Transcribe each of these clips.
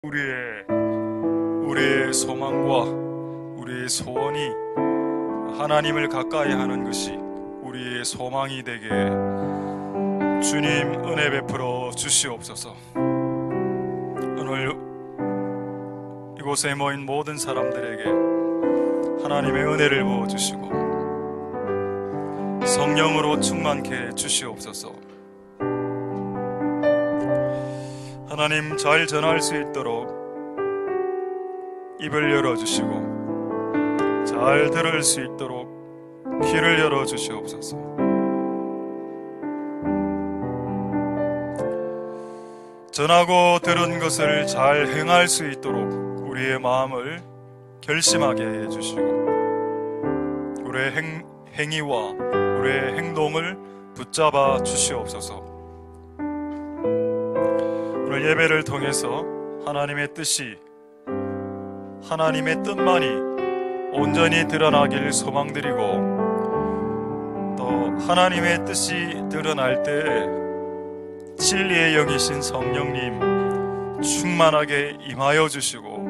우리의 소망과 우리의 소원이 하나님을 가까이 하는 것이 우리의 소망이 되게 주님 은혜 베풀어 주시옵소서. 오늘 이곳에 모인 모든 사람들에게 하나님의 은혜를 부어주시고 성령으로 충만케 해 주시옵소서. 하나님 잘 전할 수 있도록 입을 열어주시고 잘 들을 수 있도록 귀를 열어주시옵소서. 전하고 들은 것을 잘 행할 수 있도록 우리의 마음을 결심하게 해주시고 우리의 행위와 우리의 행동을 붙잡아 주시옵소서. 오늘 예배를 통해서 하나님의 뜻이, 하나님의 뜻만이 온전히 드러나길 소망드리고, 또 하나님의 뜻이 드러날 때에 진리의 영이신 성령님 충만하게 임하여 주시고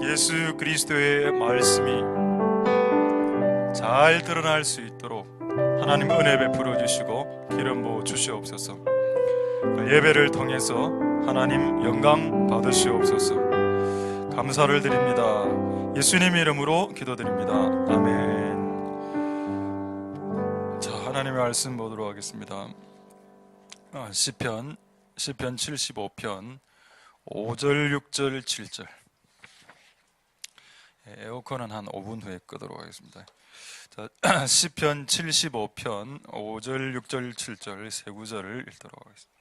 예수 그리스도의 말씀이 잘 드러날 수 있도록 하나님 은혜 베풀어 주시고 기름 부어 주시옵소서. 예배를 통해서 하나님 영광 받으시옵소서. 감사를 드립니다. 예수님 이름으로 기도드립니다. 아멘. 자, 하나님의 말씀 보도록 하겠습니다. 시편 75편 5절 6절 7절. 에어컨은 한 5분 후에 끄도록 하겠습니다. 자, 시편 75편 5절 6절 7절 세 구절을 읽도록 하겠습니다.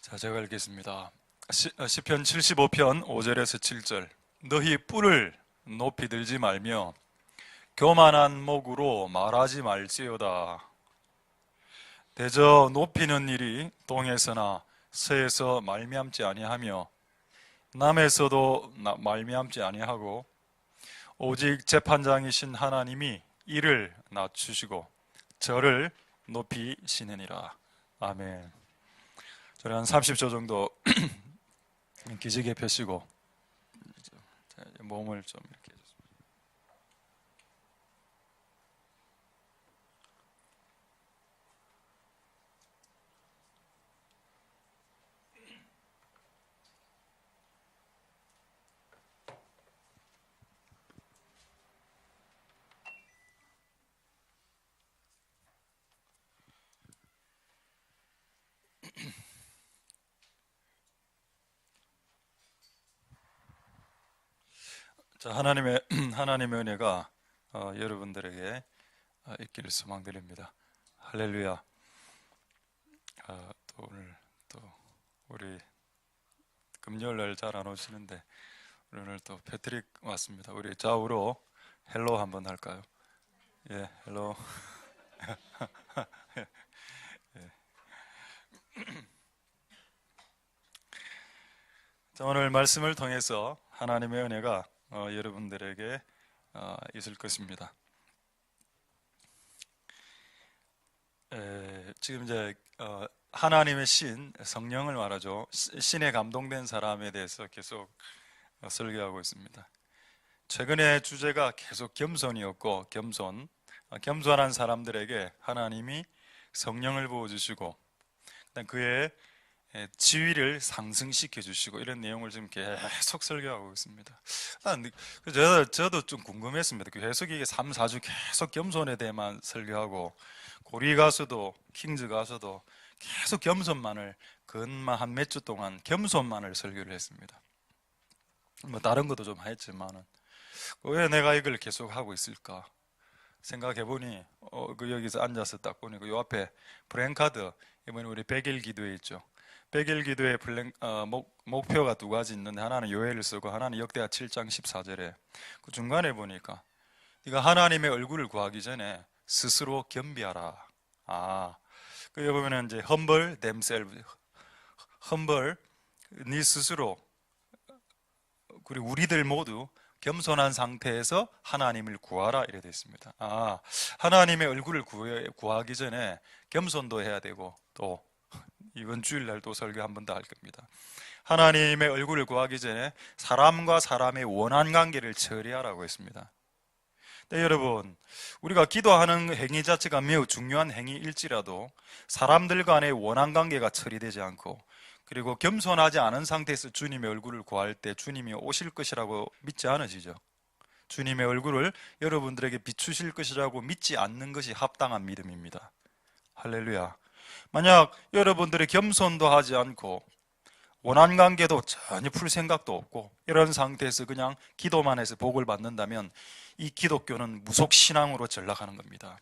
자, 제가 읽겠습니다. 시편 75편 5절에서 7절. 너희 뿔을 높이 들지 말며 교만한 목으로 말하지 말지어다. 대저 높이는 일이 동에서나 서에서 말미암지 아니하며 남에서도 말미암지 아니하고 오직 재판장이신 하나님이 이를 낮추시고 저를 높이시느니라. 아멘. 저는 한 30초 정도 기지개 펴시고 몸을 좀 이렇게 해주세요. 자, 하나님의 은혜가 여러분들에게 있기를 소망드립니다. 할렐루야. 또 오늘 또 우리 금요일 날 잘 안 오시는데 오늘 또 패트릭 왔습니다. 우리 좌우로 헬로 한번 할까요? 예, 헬로. 예. 자, 오늘 말씀을 통해서 하나님의 은혜가 여러분들에게 있을 것입니다. 지금 이제 하나님의 신, 성령을 말하죠. 신에 감동된 사람에 대해서 계속 설교하고 있습니다. 최근에 주제가 계속 겸손이었고, 겸손한 사람들에게 하나님이 성령을 부어주시고 그의 지위를 상승시켜 주시고 이런 내용을 지금 계속 설교하고 있습니다. 저도 좀 궁금했습니다. 계속 이게 3, 4주 계속 겸손에 대해만 설교하고 고리 가수도 킹즈 가수도 계속 겸손만을 근만 한 몇 주 동안 겸손만을 설교를 했습니다. 뭐 다른 것도 좀 했지만은 왜 내가 이걸 계속 하고 있을까 생각해 보니 여기서 앉아서 딱 보니까 요 앞에 브랜카드 이번에 우리 100일 기도회 있죠. 100일 기도의 목표가 두 가지 있는데 하나는 요엘을 쓰고 하나는 역대하 7장 14절에 그 중간에 보니까 네가 하나님의 얼굴을 구하기 전에 스스로 겸비하라. 여기 보면은 이제 humble themselves, humble 네 스스로 그리고 우리들 모두 겸손한 상태에서 하나님을 구하라 이래 되어 있습니다. 하나님의 얼굴을 구하기 전에 겸손도 해야 되고, 또 이번 주일날 또 설교 한 번 더 할 겁니다. 하나님의 얼굴을 구하기 전에 사람과 사람의 원한 관계를 처리하라고 했습니다. 네, 여러분, 우리가 기도하는 행위 자체가 매우 중요한 행위일지라도 사람들 간의 원한 관계가 처리되지 않고, 그리고 겸손하지 않은 상태에서 주님의 얼굴을 구할 때 주님이 오실 것이라고 믿지 않으시죠? 주님의 얼굴을 여러분들에게 비추실 것이라고 믿지 않는 것이 합당한 믿음입니다. 할렐루야. 만약 여러분들이 겸손도 하지 않고 원한 관계도 전혀 풀 생각도 없고 이런 상태에서 그냥 기도만 해서 복을 받는다면 이 기독교는 무속신앙으로 전락하는 겁니다.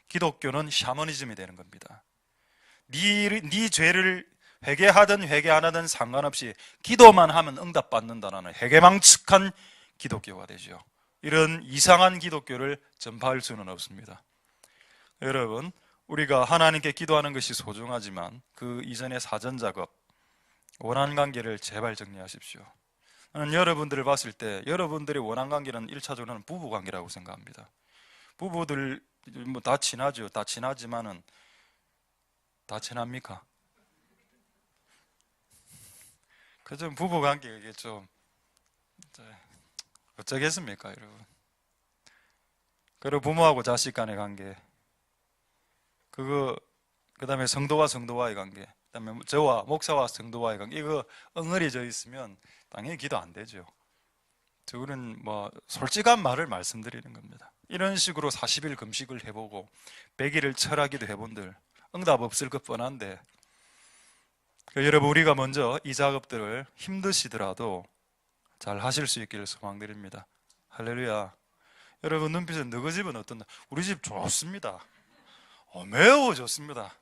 기독교는 샤머니즘이 되는 겁니다. 네 죄를 회개하든 회개 안 하든 상관없이 기도만 하면 응답받는다는 회개망측한 기독교가 되죠. 이런 이상한 기독교를 전파할 수는 없습니다. 여러분, 우리가 하나님께 기도하는 것이 소중하지만 그 이전의 사전작업, 원한 관계를 제발 정리하십시오. 저는 여러분들을 봤을 때 여러분들의 원한 관계는 1차적으로는 부부 관계라고 생각합니다. 부부들 뭐 다 친하죠. 다 친하지만은 다 친합니까? 그저 부부 관계 이게 좀 어쩌겠습니까, 여러분? 그리고 부모하고 자식 간의 관계, 그다음에 성도와 성도와의 관계, 그다음에 저와 목사와 성도와의 관계, 이거 엉어리져 있으면 당연히 기도 안 되죠. 저거는 뭐 솔직한 말을 말씀드리는 겁니다. 이런 식으로 40일 금식을 해보고 100일을 철하기도 해본들 응답 없을 것 뻔한데, 여러분, 우리가 먼저 이 작업들을 힘드시더라도 잘 하실 수 있기를 소망드립니다. 할렐루야. 여러분, 눈빛은 너희 집은 어떤가? 우리 집 좋습니다. 매우 좋습니다.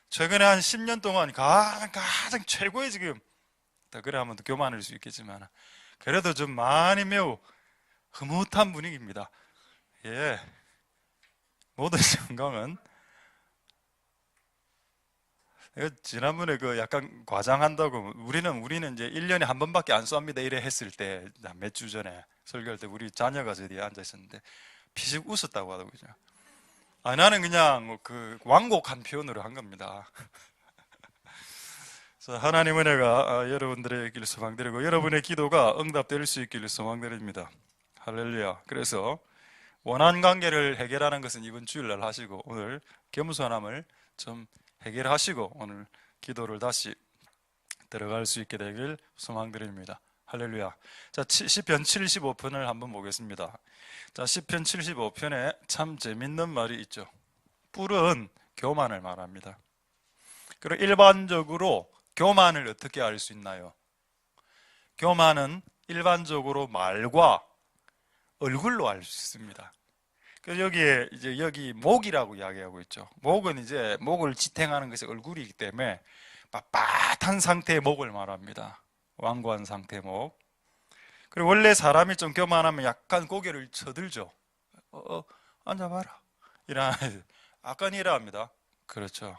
최근에 한 10년 동안 가장 최고의 지금, 그래 하면 교만할 수 있겠지만 그래도 좀 많이 매우 흐뭇한 분위기입니다. 예, 모든 영광은, 지난번에 약간 과장한다고 우리는 이제 1년에 한 번밖에 안 쏩니다 이래 했을 때, 몇 주 전에 설교할 때 우리 자녀가 저 뒤에 앉아 있었는데 피식 웃었다고 하더군요. 나는 그냥 완곡한 표현으로 한 겁니다. 그래서 하나님 은혜가 여러분들의 있기를 소망드리고 여러분의 기도가 응답될 수 있기를 소망드립니다. 할렐루야. 그래서 원한 관계를 해결하는 것은 이번 주일날 하시고, 오늘 겸손함을 좀 해결하시고 오늘 기도를 다시 들어갈 수 있게 되길 소망드립니다. 할렐루야. 자, 시편 75편을 한번 보겠습니다. 자, 시편 75편에 참 재밌는 말이 있죠. 뿔은 교만을 말합니다. 그리고 일반적으로 교만을 어떻게 알 수 있나요? 교만은 일반적으로 말과 얼굴로 알 수 있습니다. 여기에 여기 목이라고 이야기하고 있죠. 목은 이제 목을 지탱하는 것이 얼굴이기 때문에 빳빳한 상태의 목을 말합니다. 완고한 상태의 목. 그리고 원래 사람이 좀 교만하면 약간 고개를 쳐들죠. 앉아봐라. 약간 이래합니다. 그렇죠.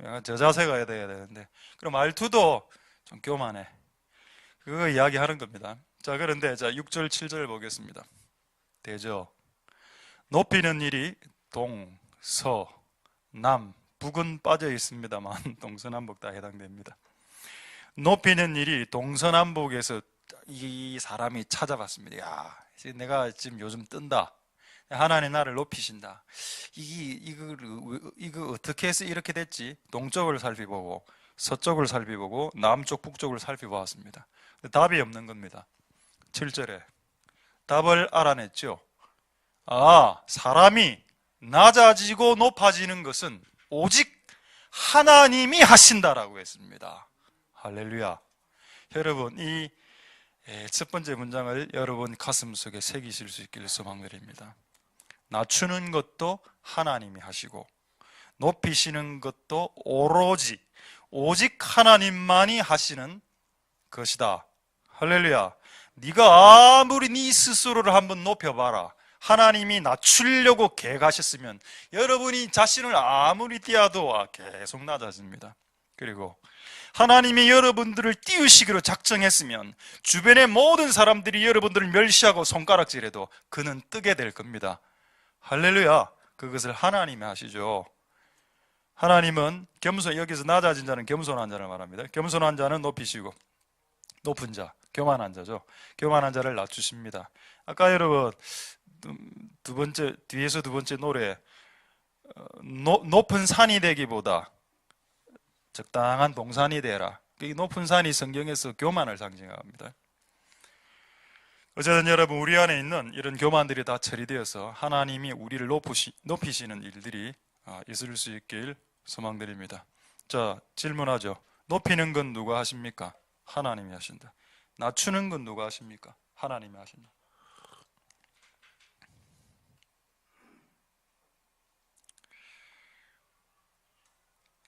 약간 저 자세가 돼야 되는데. 그럼 말투도 좀 교만해. 그거 이야기하는 겁니다. 자, 그런데 6절 7절 보겠습니다. 되죠. 높이는 일이 동, 서, 남, 북은 빠져 있습니다만 동서남북 다 해당됩니다. 높이는 일이 동서남북에서 이 사람이 찾아봤습니다. 야, 내가 지금 요즘 뜬다. 하나님 나를 높이신다. 이거 어떻게 해서 이렇게 됐지? 동쪽을 살펴보고 서쪽을 살펴보고 남쪽 북쪽을 살펴보았습니다. 답이 없는 겁니다. 7절에 답을 알아냈죠. 사람이 낮아지고 높아지는 것은 오직 하나님이 하신다라고 했습니다. 할렐루야. 여러분, 이 첫 번째 문장을 여러분 가슴속에 새기실 수 있기를 소망드립니다. 낮추는 것도 하나님이 하시고 높이시는 것도 오직 하나님만이 하시는 것이다. 할렐루야. 네가 아무리 네 스스로를 한번 높여봐라. 하나님이 낮추려고 계획하셨으면 여러분이 자신을 아무리 띄어도 계속 낮아집니다. 그리고 하나님이 여러분들을 띄우시기로 작정했으면 주변의 모든 사람들이 여러분들을 멸시하고 손가락질해도 그는 뜨게 될 겁니다. 할렐루야. 그것을 하나님이 하시죠. 하나님은 여기서 낮아진 자는 겸손한 자를 말합니다. 겸손한 자는 높이시고 높은 자, 교만한 자죠. 교만한 자를 낮추십니다. 아까 여러분 뒤에서 두 번째 노래, 높은 산이 되기보다 적당한 동산이 되라. 이 높은 산이 성경에서 교만을 상징합니다. 어쨌든 여러분, 우리 안에 있는 이런 교만들이 다 처리되어서 하나님이 우리를 높이시는 일들이 있을 수 있길 소망드립니다. 자, 질문하죠. 높이는 건 누가 하십니까? 하나님이 하신다. 낮추는 건 누가 하십니까? 하나님이 하신다.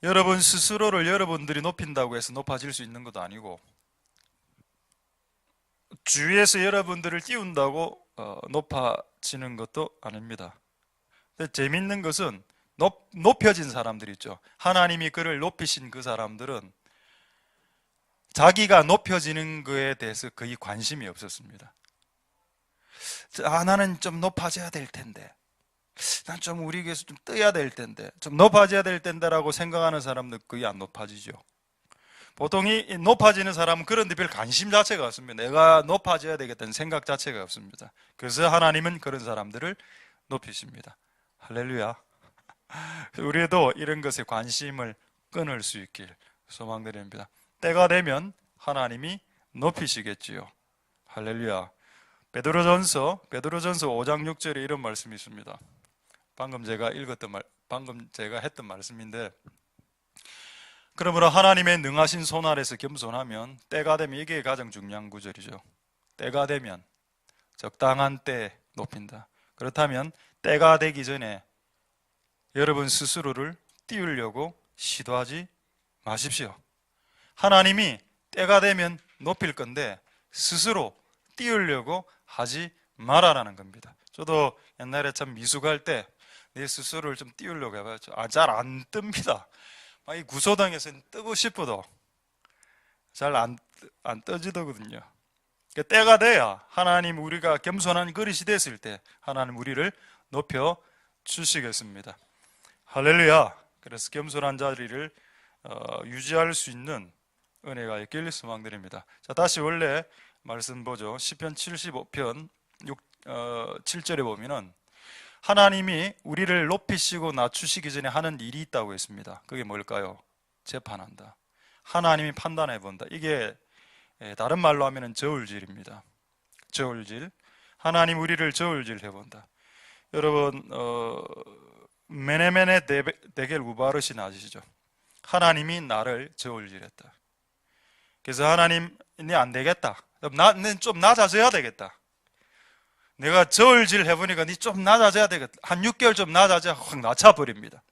여러분 스스로를 여러분들이 높인다고 해서 높아질 수 있는 것도 아니고, 주위에서 여러분들을 띄운다고 높아지는 것도 아닙니다. 근데 재밌는 것은 높여진 사람들 있죠. 하나님이 그를 높이신 그 사람들은 자기가 높여지는 것에 대해서 거의 관심이 없었습니다. 나는 좀 높아져야 될 텐데, 난 좀 우리 교회에서 좀 떠야 될 텐데, 좀 높아져야 될 텐데라고 생각하는 사람들 거의 안 높아지죠. 보통 이 높아지는 사람은 그런 데 별 관심 자체가 없습니다. 내가 높아져야 되겠다는 생각 자체가 없습니다. 그래서 하나님은 그런 사람들을 높이십니다. 할렐루야. 우리도 이런 것에 관심을 끊을 수 있길 소망드립니다. 때가 되면 하나님이 높이시겠지요. 할렐루야. 베드로전서 5장 6절에 이런 말씀이 있습니다. 방금 제가 했던 말씀인데, 그러므로 하나님의 능하신 손 아래서 겸손하면 때가 되면, 이게 가장 중요한 구절이죠. 때가 되면, 적당한 때 높인다. 그렇다면 때가 되기 전에 여러분 스스로를 띄우려고 시도하지 마십시오. 하나님이 때가 되면 높일 건데 스스로 띄우려고 하지 말아라는 겁니다. 저도 옛날에 참 미숙할 때 내 스스로를 좀 띄우려고 해봤죠. 잘 안 뜹니다. 이 구소당에서는 뜨고 싶어도 잘 안 떠지더거든요. 때가 돼야 하나님, 우리가 겸손한 그릇이 됐을 때 하나님 우리를 높여 주시겠습니다. 할렐루야. 그래서 겸손한 자리를 유지할 수 있는 은혜가 있길 소망드립니다. 자, 다시 원래 말씀 보죠. 시편 75편 7절에 보면은 하나님이 우리를 높이시고 낮추시기 전에 하는 일이 있다고 했습니다. 그게 뭘까요? 재판한다. 하나님이 판단해 본다. 이게 다른 말로 하면은 저울질입니다. 저울질. 하나님 우리를 저울질 해본다. 여러분 메네메네 데겔 우바르신 아시죠? 하나님이 나를 저울질했다. 그래서 하나님, 네 안 되겠다. 나는 좀 낮아져야 되겠다. 내가 저울질 해보니까 네 좀 낮아져야 되겠다. 한 6개월 좀 낮아져야 확 낮춰버립니다.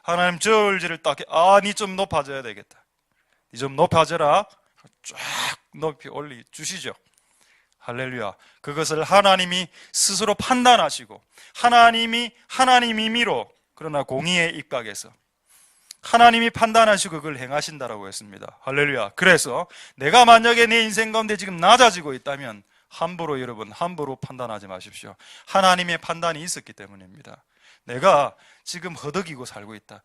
하나님 저울질을 딱 네 좀 높아져야 되겠다. 네 좀 높아져라. 쫙 높이 올리 주시죠. 할렐루야. 그것을 하나님이 스스로 판단하시고 하나님이미로, 그러나 공의의 입각에서 하나님이 판단하시고 그걸 행하신다라고 했습니다. 할렐루야. 그래서 내가 만약에 내 인생 가운데 지금 낮아지고 있다면 함부로 판단하지 마십시오. 하나님의 판단이 있었기 때문입니다. 내가 지금 허덕이고 살고 있다.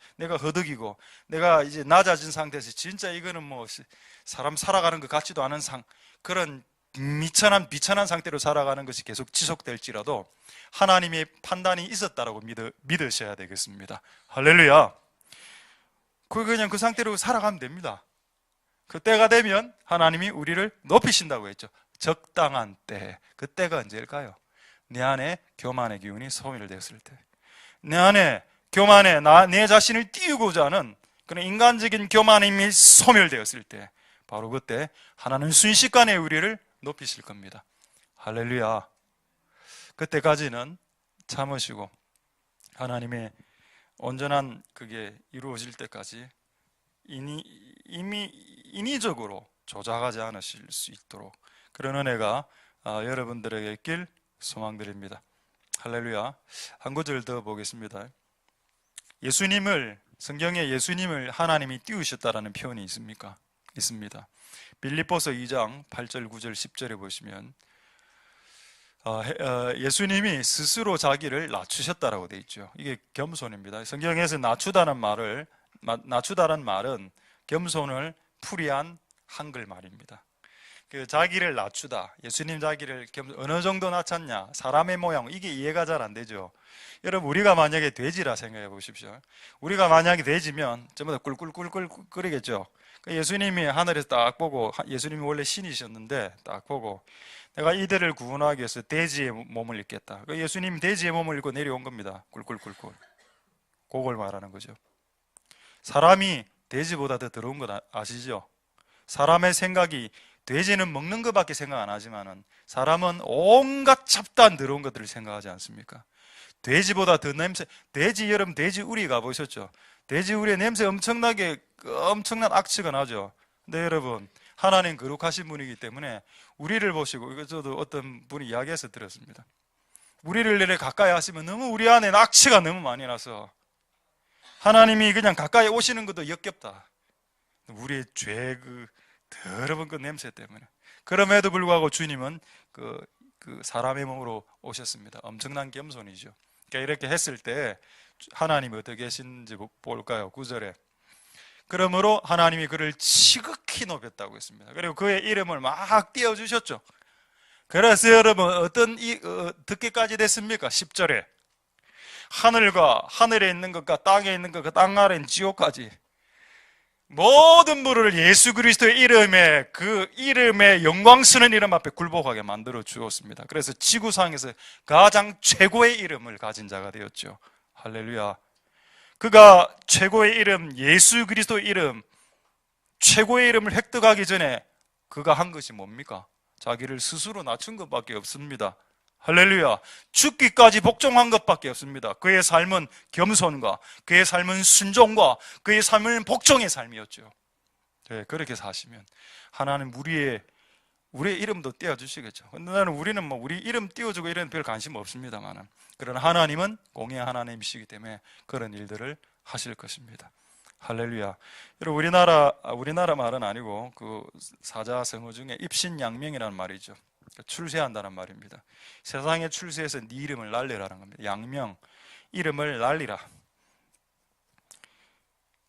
내가 이제 낮아진 상태에서 진짜 이거는 뭐 사람 살아가는 것 같지도 않은 그런 비천한 상태로 살아가는 것이 계속 지속될지라도 하나님의 판단이 있었다라고 믿으셔야 되겠습니다. 할렐루야. 그냥 그 상태로 살아가면 됩니다. 그 때가 되면 하나님이 우리를 높이신다고 했죠. 적당한 때. 그 때가 언제일까요? 내 안에 교만의 기운이 소멸되었을 때. 내 안에 내 자신을 띄우고자 하는 그런 인간적인 교만임이 소멸되었을 때, 바로 그때 하나님은 순식간에 우리를 높이실 겁니다. 할렐루야. 그때까지는 참으시고 하나님의 온전한 그게 이루어질 때까지 인위적으로 조작하지 않으실 수 있도록 그런 은혜가 여러분들에게 있길 소망드립니다. 할렐루야. 한 구절 더 보겠습니다. 성경에 예수님을 하나님이 띄우셨다라는 표현이 있습니까? 있습니다. 빌립보서 2장 8절, 9절, 10절에 보시면 예수님이 스스로 자기를 낮추셨다라고 되어 있죠. 이게 겸손입니다. 성경에서 낮추다는 말은 겸손을 풀이한 한글 말입니다. 그 자기를 낮추다, 예수님 자기를 어느 정도 낮췄냐, 사람의 모양, 이게 이해가 잘 안 되죠. 여러분, 우리가 만약에 돼지라 생각해 보십시오. 우리가 만약에 돼지면 전부 다 꿀꿀꿀꿀 끓이겠죠. 예수님이 하늘에서 딱 보고, 예수님이 원래 신이셨는데 딱 보고, 내가 이들을 구원하기 위해서 돼지의 몸을 입겠다. 예수님이 돼지의 몸을 입고 내려온 겁니다. 꿀꿀꿀꿀. 그걸 말하는 거죠. 사람이 돼지보다 더 더러운 거 아시죠? 사람의 생각이, 돼지는 먹는 것밖에 생각 안 하지만은 사람은 온갖 잡다한 더러운 것들을 생각하지 않습니까? 돼지보다 더 돼지, 여러분 돼지 우리 가보셨죠? 돼지 우리의 냄새 엄청난 악취가 나죠. 근데 여러분, 하나님 거룩하신 분이기 때문에 우리를 보시고, 이거 저도 어떤 분이 이야기해서 들었습니다. 우리를 내려 가까이 하시면 너무 우리 안에 악취가 너무 많이 나서 하나님이 그냥 가까이 오시는 것도 역겹다. 우리의 죄, 더러운 그 냄새 때문에. 그럼에도 불구하고 주님은 그 사람의 몸으로 오셨습니다. 엄청난 겸손이죠. 그러니까 이렇게 했을 때 하나님이 어떻게 계신지 볼까요? 9절에 그러므로 하나님이 그를 지극히 높였다고 했습니다. 그리고 그의 이름을 막 띄워주셨죠. 그래서 여러분 듣기까지 됐습니까? 10절에 하늘과 하늘에 있는 것과 땅에 있는 것과 땅 아래 있는 지옥까지 모든 물을 예수 그리스도의 이름에, 그 이름의 영광스러운 이름 앞에 굴복하게 만들어 주었습니다. 그래서 지구상에서 가장 최고의 이름을 가진 자가 되었죠. 할렐루야. 그가 최고의 이름, 예수 그리스도의 이름, 최고의 이름을 획득하기 전에 그가 한 것이 뭡니까? 자기를 스스로 낮춘 것밖에 없습니다. 할렐루야. 죽기까지 복종한 것밖에 없습니다. 그의 삶은 겸손과 그의 삶은 순종과 그의 삶은 복종의 삶이었죠. 네, 그렇게 사시면 하나님 우리의 이름도 띄워주시겠죠. 근데 우리는 우리 이름 띄워주고 이런 별 관심 없습니다만, 그러나 하나님은 공의 하나님이시기 때문에 그런 일들을 하실 것입니다. 할렐루야. 여러분, 우리나라 말은 아니고 그 사자성어 중에 입신양명이라는 말이 있죠. 출세한다는 말입니다. 세상에 출세해서 네 이름을 날리라는 겁니다. 양명, 이름을 날리라.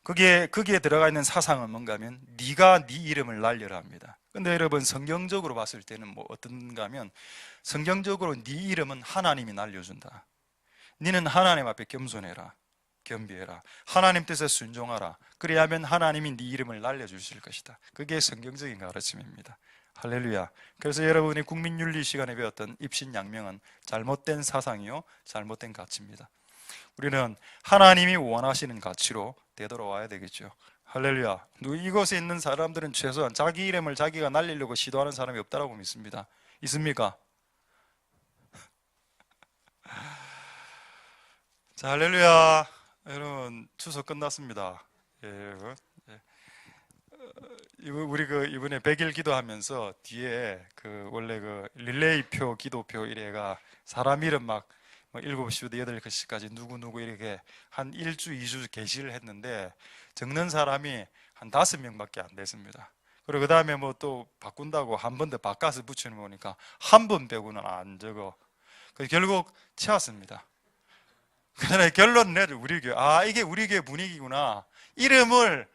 거기에 들어가 있는 사상은 뭔가 하면 네가 네 이름을 날려라 합니다. 근데 여러분, 성경적으로 봤을 때는 어떤가 하면, 성경적으로 네 이름은 하나님이 날려준다. 너는 하나님 앞에 겸손해라, 겸비해라, 하나님 뜻에 순종하라. 그래야면 하나님이 네 이름을 날려주실 것이다. 그게 성경적인 가르침입니다. 할렐루야. 그래서 여러분이 국민윤리 시간에 배웠던 입신양명은 잘못된 사상이요, 잘못된 가치입니다. 우리는 하나님이 원하시는 가치로 되돌아와야 되겠죠. 할렐루야. 이곳에 있는 사람들은 최소한 자기 이름을 자기가 날리려고 시도하는 사람이 없다고 믿습니다. 있습니까? 자, 할렐루야. 여러분, 추석 끝났습니다. 우리 이번에 100일 기도하면서 뒤에 원래 릴레이표, 기도표 이래가 사람 이름 막 7시부터 8시까지 누구 이렇게 한 1주, 2주 게시를 했는데 적는 사람이 한 5명밖에 안 됐습니다. 그리고 그 다음에 또 바꾼다고 한 번 더 바꿔서 붙여놓으 보니까 한 번 빼고는 안 적어. 그래서 결국 채웠습니다. 그러나 결론은 내죠. 우리 교회, 이게 우리 교회 분위기구나. 이름을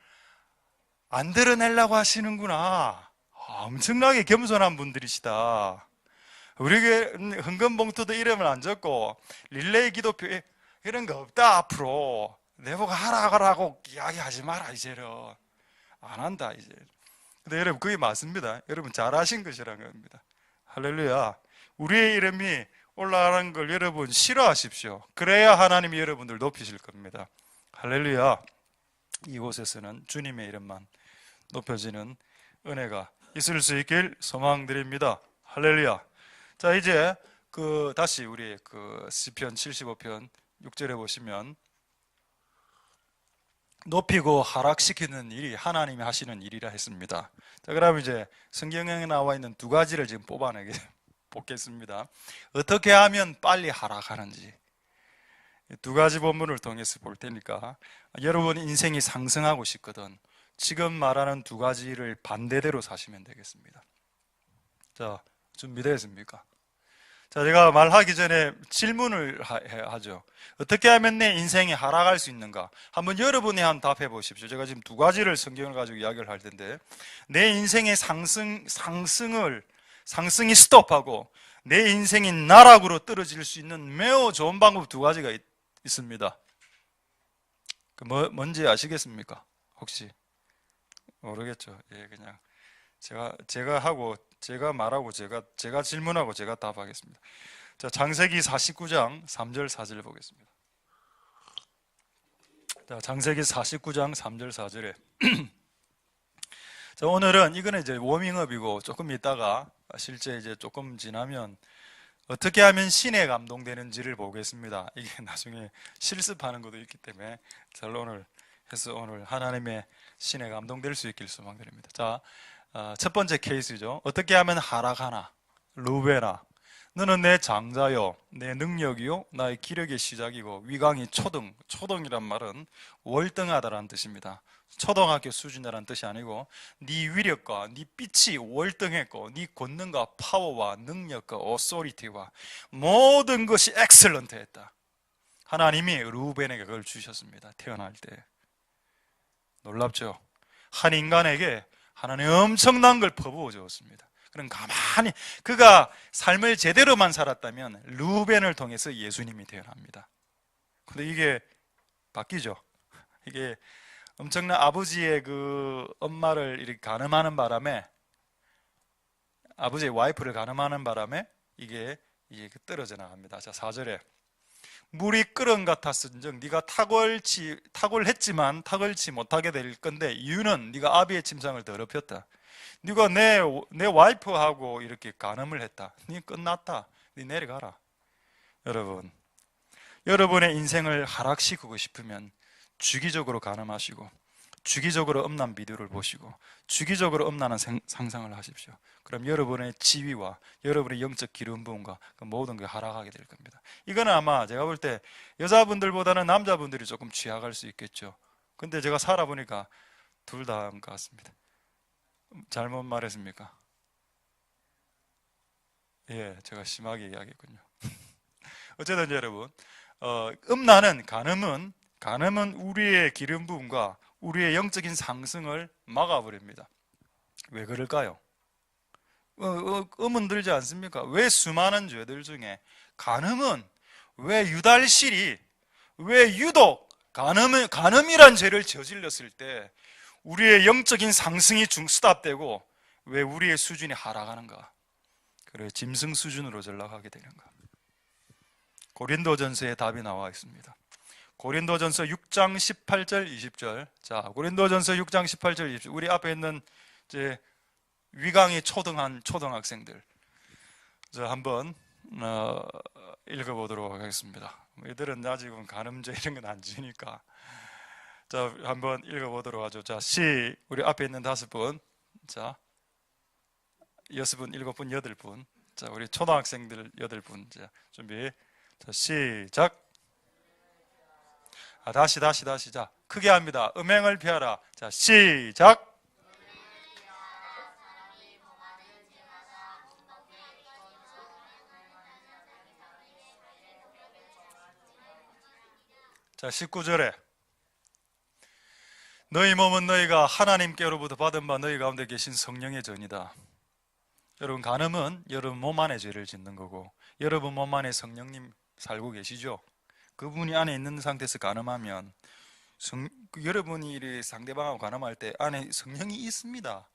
안 드러내려고 하시는구나. 엄청나게 겸손한 분들이시다. 우리 교회 헌금봉투도 이름을 안 적고 릴레이 기도표 이런 거 없다. 앞으로 내보고 하라고 이야기하지 마라. 이제는 안 한다. 이제. 근데 여러분, 그게 맞습니다. 여러분 잘하신 것이라는 겁니다. 할렐루야. 우리의 이름이 올라가는 걸 여러분 싫어하십시오. 그래야 하나님이 여러분들 높이실 겁니다. 할렐루야. 이곳에서는 주님의 이름만 높여지는 은혜가 있을 수 있길 소망드립니다. 할렐루야. 자, 이제 다시 우리 시편 75편 6절에 보시면 높이고 하락시키는 일이 하나님이 하시는 일이라 했습니다. 자, 그럼 이제 성경에 나와 있는 두 가지를 지금 보겠습니다. 어떻게 하면 빨리 하락하는지 두 가지 본문을 통해서 볼 테니까, 여러분 인생이 상승하고 싶거든, 지금 말하는 두 가지를 반대대로 사시면 되겠습니다. 자, 준비되었습니까? 자, 제가 말하기 전에 질문을 하죠. 어떻게 하면 내 인생이 하락할 수 있는가? 한번 여러분이 답해 보십시오. 제가 지금 두 가지를 성경을 가지고 이야기를 할 텐데, 내 인생의 상승이 스톱하고 내 인생이 나락으로 떨어질 수 있는 매우 좋은 방법 두 가지가 있습니다. 뭔지 아시겠습니까? 혹시? 모르겠죠. 예, 그냥 제가 말하고 제가 질문하고 제가 답하겠습니다. 자, 창세기 49장 3절 4절 보겠습니다. 자, 창세기 49장 3절 4절에 자, 오늘은 이거는 이제 워밍업이고 조금 있다가 실제 이제 조금 지나면 어떻게 하면 신에 감동되는지를 보겠습니다. 이게 나중에 실습하는 것도 있기 때문에 오늘 하나님의 신에 감동될 수 있길 소망드립니다. 자, 첫 번째 케이스죠. 어떻게 하면 하락하나? 루베나, 너는 내 장자요, 내 능력이요, 나의 기력의 시작이고 위강이 초등이란 말은 월등하다라는 뜻입니다. 초등학교 수준이라는 뜻이 아니고 네 위력과 네 빛이 월등했고 네 권능과 파워와 능력과 오소리티와 모든 것이 엑셀런트했다. 하나님이 루벤에게 그걸 주셨습니다. 태어날 때. 놀랍죠? 한 인간에게 하나님 엄청난 걸 퍼부어 주었습니다. 그럼 가만히 그가 삶을 제대로만 살았다면 루벤을 통해서 예수님이 태어납니다. 근데 이게 바뀌죠. 이게 엄청난 아버지의 그 엄마를 이렇게 가늠하는 바람에, 아버지의 와이프를 가늠하는 바람에 이게 떨어져 나갑니다. 자, 4절에 물이 끓은 같았은즉 네가 탁월했지만 탁월치 못하게 될 건데 이유는 네가 아비의 침상을 더럽혔다. 네가 내 와이프하고 이렇게 간음을 했다. 네 끝났다. 네 내려가라. 여러분의 인생을 하락시키고 싶으면 주기적으로 간음하시고 주기적으로 음란 비디오를 보시고 주기적으로 음란한 상상을 하십시오. 그럼 여러분의 지위와 여러분의 영적 기름 부음과 그 모든 게 하락하게 될 겁니다. 이거는 아마 제가 볼 때 여자분들보다는 남자분들이 조금 취약할 수 있겠죠. 근데 제가 살아보니까 둘 다인 것 같습니다. 잘못 말했습니까? 예, 제가 심하게 이야기했군요. 어쨌든 여러분, 간음은 우리의 기름 부음과 우리의 영적인 상승을 막아버립니다. 왜 그럴까요? 의문 들지 않습니까? 왜 수많은 죄들 중에 간음은 왜 유달실이 왜 유독 간음이란 죄를 저질렀을 때 우리의 영적인 상승이 스탑되고 왜 우리의 수준이 하락하는가? 그래, 짐승 수준으로 전락하게 되는가? 고린도전서에 답이 나와 있습니다. 고린도전서 6장 18절 20절. 자, 고린도전서 6장 18절 20절. 우리 앞에 있는 이제 위강이 초등한 초등학생들. 자, 한번 읽어보도록 하겠습니다. 이들은 아직은 간음죄 이런 건 안 지니까. 자, 한번 읽어보도록 하죠. 자, 우리 앞에 있는 5분. 자, 6분, 7분, 8분. 자, 우리 초등학생들 8분. 자, 준비. 자, 시작. 다시. 자, 크게 합니다. 음행을 피하라. 자, 시작. 자, 19절에 너희 몸은 너희가 하나님께로부터 받은 바 너희 가운데 계신 성령의 전이다. 여러분, 간음은 여러분 몸 안에 죄를 짓는 거고 여러분 몸 안에 성령님 살고 계시죠? 그분이 안에 있는 상태에서 간음하면 여러분이 상대방하고 간음할 때 안에 성령이 있습니다.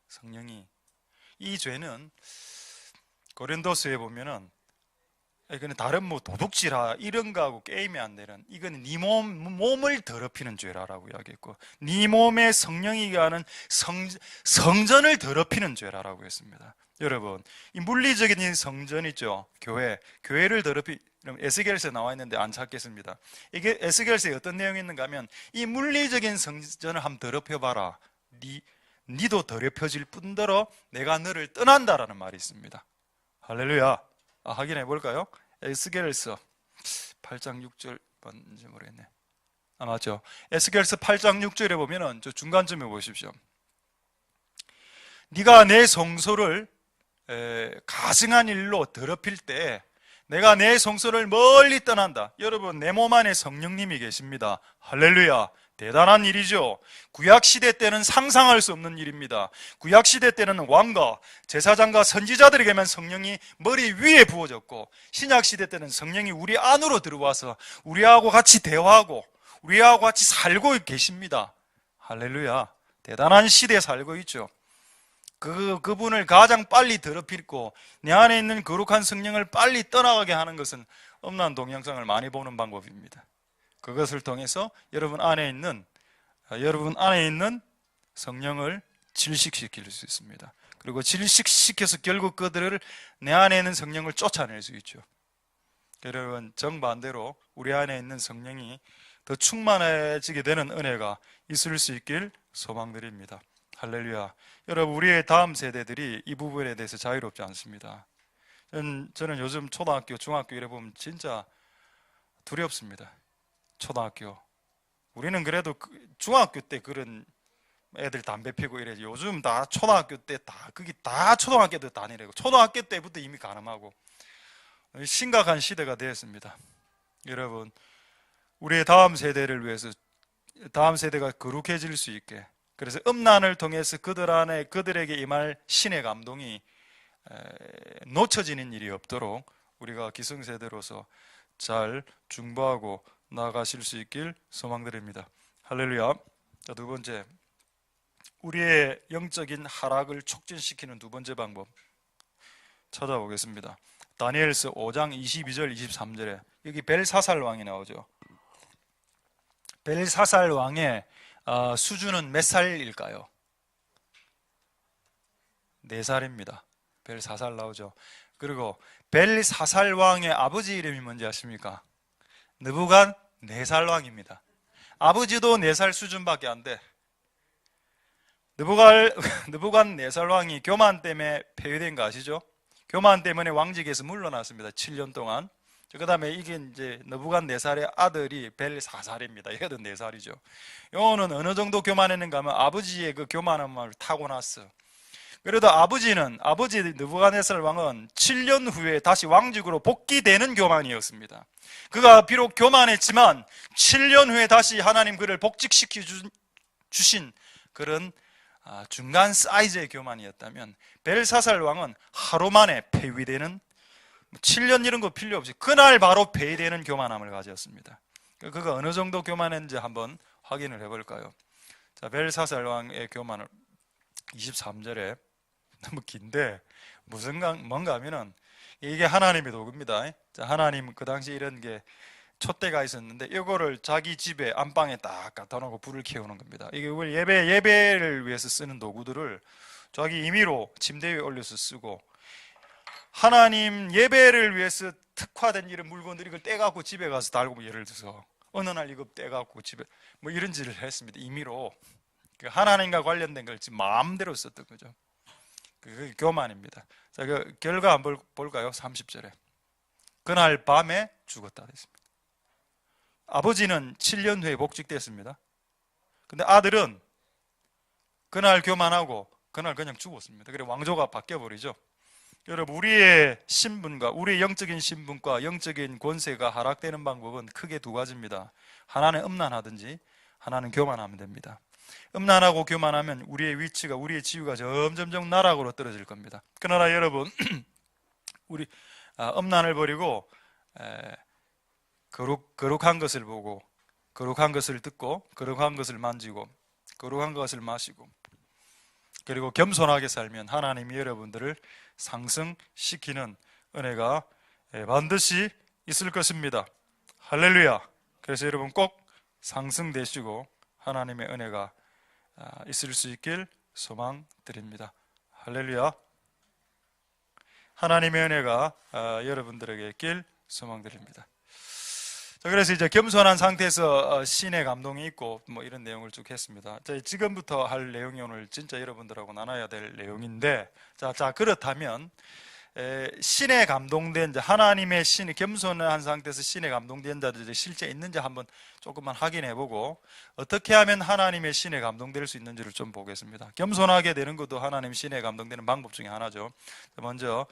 성령이. 이 죄는 고린도서에 보면은 이거는 다른 도둑질하 이런 거하고 게임이 안 되는, 이거는 네 몸을 더럽히는 죄라라고 이야기했고 네 몸에 성령이 가는 성전을 더럽히는 죄라라고 했습니다. 여러분, 이 물리적인 성전 있죠. 교회를 에스겔서에 나와 있는데 안 찾겠습니다. 이게 에스겔서에 어떤 내용이 있는가 하면 이 물리적인 성전을 한번 더럽혀봐라. 니도 더럽혀질 뿐더러 내가 너를 떠난다라는 말이 있습니다. 할렐루야. 확인해 볼까요? 에스겔서 8장 6절 뭔지 모르겠네. 맞죠? 에스겔서 8장 6절에 보면은 저 중간쯤에 보십시오. 네가 내 성소를 가증한 일로 더럽힐 때 내가 내 성소를 멀리 떠난다. 여러분, 내 몸 안에 성령님이 계십니다. 할렐루야. 대단한 일이죠. 구약시대 때는 상상할 수 없는 일입니다. 구약시대 때는 왕과 제사장과 선지자들에게만 성령이 머리 위에 부어졌고, 신약시대 때는 성령이 우리 안으로 들어와서 우리하고 같이 대화하고 우리하고 같이 살고 계십니다. 할렐루야. 대단한 시대에 살고 있죠. 그분을 가장 빨리 더럽히고 내 안에 있는 거룩한 성령을 빨리 떠나가게 하는 것은 음란 동영상을 많이 보는 방법입니다. 그것을 통해서 여러분 안에 있는 성령을 질식시킬 수 있습니다. 그리고 질식시켜서 결국 그들을 내 안에 있는 성령을 쫓아낼 수 있죠. 여러분, 정반대로 우리 안에 있는 성령이 더 충만해지게 되는 은혜가 있을 수 있길 소망드립니다. 할렐루야. 여러분, 우리의 다음 세대들이 이 부분에 대해서 자유롭지 않습니다. 저는 요즘 초등학교, 중학교 이래 보면 진짜 두렵습니다. 초등학교. 우리는 그래도 중학교 때 그런 애들 담배 피고 이래. 요즘 다 초등학교 때 그게 다 초등학교 때 다 이래고 초등학교 때부터 이미 가늠하고 심각한 시대가 되었습니다. 여러분, 우리의 다음 세대를 위해서 다음 세대가 거룩해질 수 있게, 그래서 음란을 통해서 그들에게 임할 신의 감동이 놓쳐지는 일이 없도록 우리가 기성세대로서 잘 중보하고 나아가실 수 있길 소망드립니다. 할렐루야. 자, 두 번째, 우리의 영적인 하락을 촉진시키는 두 번째 방법 찾아보겠습니다. 다니엘서 5장 22절 23절에 여기 벨사살 왕이 나오죠. 벨사살 왕의 수준은 몇 살일까요? 4살입니다. 벨사살 나오죠. 그리고 벨사살 왕의 아버지 이름이 뭔지 아십니까? 느부갓네살 왕입니다. 아버지도 4살 수준밖에 안 돼. 느부갓네살 왕이 교만 때문에 폐위된 거 아시죠? 교만 때문에 왕직에서 물러났습니다. 7년 동안. 그 다음에 이게 이제 느부갓네살의 아들이 벨사살입니다. 얘도 4살이죠. 요거는 어느 정도 교만했는가 하면 아버지의 그 교만함을 타고났어. 그래도 아버지 느부갓네살 왕은 7년 후에 다시 왕직으로 복귀되는 교만이었습니다. 그가 비록 교만했지만 7년 후에 다시 하나님 그를 복직시켜 주신 그런 중간 사이즈의 교만이었다면, 벨사살 왕은 하루 만에 폐위되는, 7년 이런 거 필요 없이 그날 바로 폐위되는 교만함을 가졌습니다. 그가 어느 정도 교만했는지 한번 확인을 해볼까요? 자, 벨사살 왕의 교만을 23절에, 너무 긴데 뭔가 하면은 이게 하나님의 도구입니다. 자, 하나님 그 당시 이런 게 촛대가 있었는데 이거를 자기 집에 안방에 딱 갖다 놓고 불을 켜우는 겁니다. 이게 예배를 위해서 쓰는 도구들을 자기 임의로 침대 위에 올려서 쓰고, 하나님 예배를 위해서 특화된 이런 물건들 이걸 떼갖고 집에 가서 달고, 예를 들어서 어느 날 이거 떼갖고 집에 이런 짓을 했습니다. 임의로. 하나님과 관련된 걸 지금 마음대로 썼던 거죠. 그게 교만입니다. 자, 그 결과 한번 볼까요? 30절에 그날 밤에 죽었다 됐습니다. 아버지는 7년 후에 복직됐습니다. 근데 아들은 그날 교만하고 그날 그냥 죽었습니다. 그래 왕조가 바뀌어버리죠. 여러분, 우리의 신분과 우리의 영적인 신분과 영적인 권세가 하락되는 방법은 크게 두 가지입니다. 하나는 음란하든지 하나는 교만하면 됩니다. 음란하고 교만하면 우리의 위치가, 우리의 지위가 점점점 나락으로 떨어질 겁니다. 그러나 여러분, 우리 음란을 버리고 거룩한 것을 보고, 거룩한 것을 듣고, 거룩한 것을 만지고, 거룩한 것을 마시고, 그리고 겸손하게 살면 하나님이 여러분들을 상승시키는 은혜가 반드시 있을 것입니다. 할렐루야. 그래서 여러분 꼭 상승되시고 하나님의 은혜가 있을 수 있길 소망드립니다. 할렐루야. 하나님의 은혜가 여러분들에게 있길 소망드립니다. 자, 그래서 이제 겸손한 상태에서 신의 감동이 있고 이런 내용을 쭉 했습니다. 자, 지금부터 할 내용이 오늘 진짜 여러분들하고 나눠야 될 내용인데, 자 그렇다면 신에 감동된 자, 하나님의 신이 겸손한 상태에서 신에 감동된 자들이 실제 있는지 한번 조금만 확인해보고 어떻게 하면 하나님의 신에 감동될 수 있는지를 좀 보겠습니다. 겸손하게 되는 것도 하나님 신에 감동되는 방법 중에 하나죠. 먼저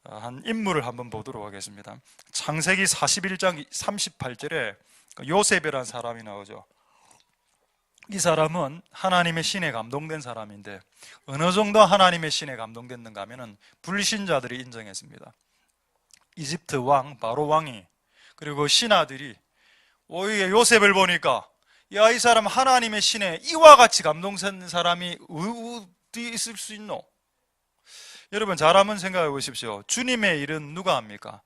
한 인물을 한번 보도록 하겠습니다. 창세기 41장 38절에 요셉이라는 사람이 나오죠. 이 사람은 하나님의 신에 감동된 사람인데 어느 정도 하나님의 신에 감동됐는가 하면은 불신자들이 인정했습니다. 이집트 왕 바로 왕이 그리고 신하들이 오히려 요셉을 보니까 야, 이 사람 하나님의 신에 이와 같이 감동된 사람이 어디 있을 수 있노? 여러분 잘 한번 생각해 보십시오. 주님의 일은 누가 합니까?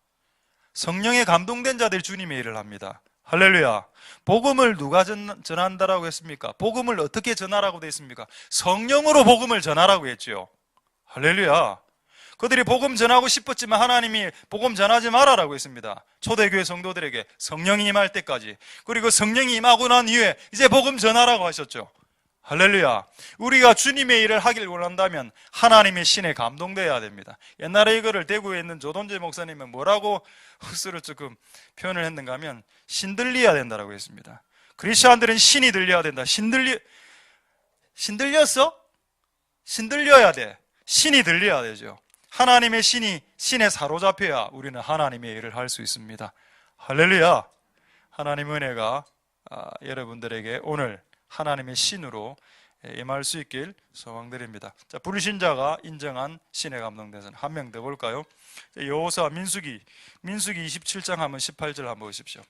성령에 감동된 자들이 주님의 일을 합니다. 할렐루야. 복음을 누가 전한다라고 했습니까? 복음을 어떻게 전하라고 되어 있습니까? 성령으로 복음을 전하라고 했죠. 할렐루야. 그들이 복음 전하고 싶었지만 하나님이 복음 전하지 말아라고 했습니다. 초대교회 성도들에게 성령이 임할 때까지. 그리고 성령이 임하고 난 이후에 이제 복음 전하라고 하셨죠. 할렐루야. 우리가 주님의 일을 하길 원한다면 하나님의 신에 감동되어야 됩니다. 옛날에 이거를 대구에 있는 조동재 목사님은 뭐라고 헛수를 조금 표현을 했는가 하면 신들려야 된다고 했습니다. 크리스천들은 신이 들려야 된다. 신들렸어? 신들려야 돼. 신이 들려야 되죠. 하나님의 신에 사로잡혀야 우리는 하나님의 일을 할 수 있습니다. 할렐루야. 하나님의 은혜가 여러분들에게 오늘 하나님의 신으로 임할 수 있길 소망드립니다. 자, 불신자가 인정한 신의 감동대선 한 명 더 볼까요? 여호수아 민수기 27장 한번 18절 한번 보십시오.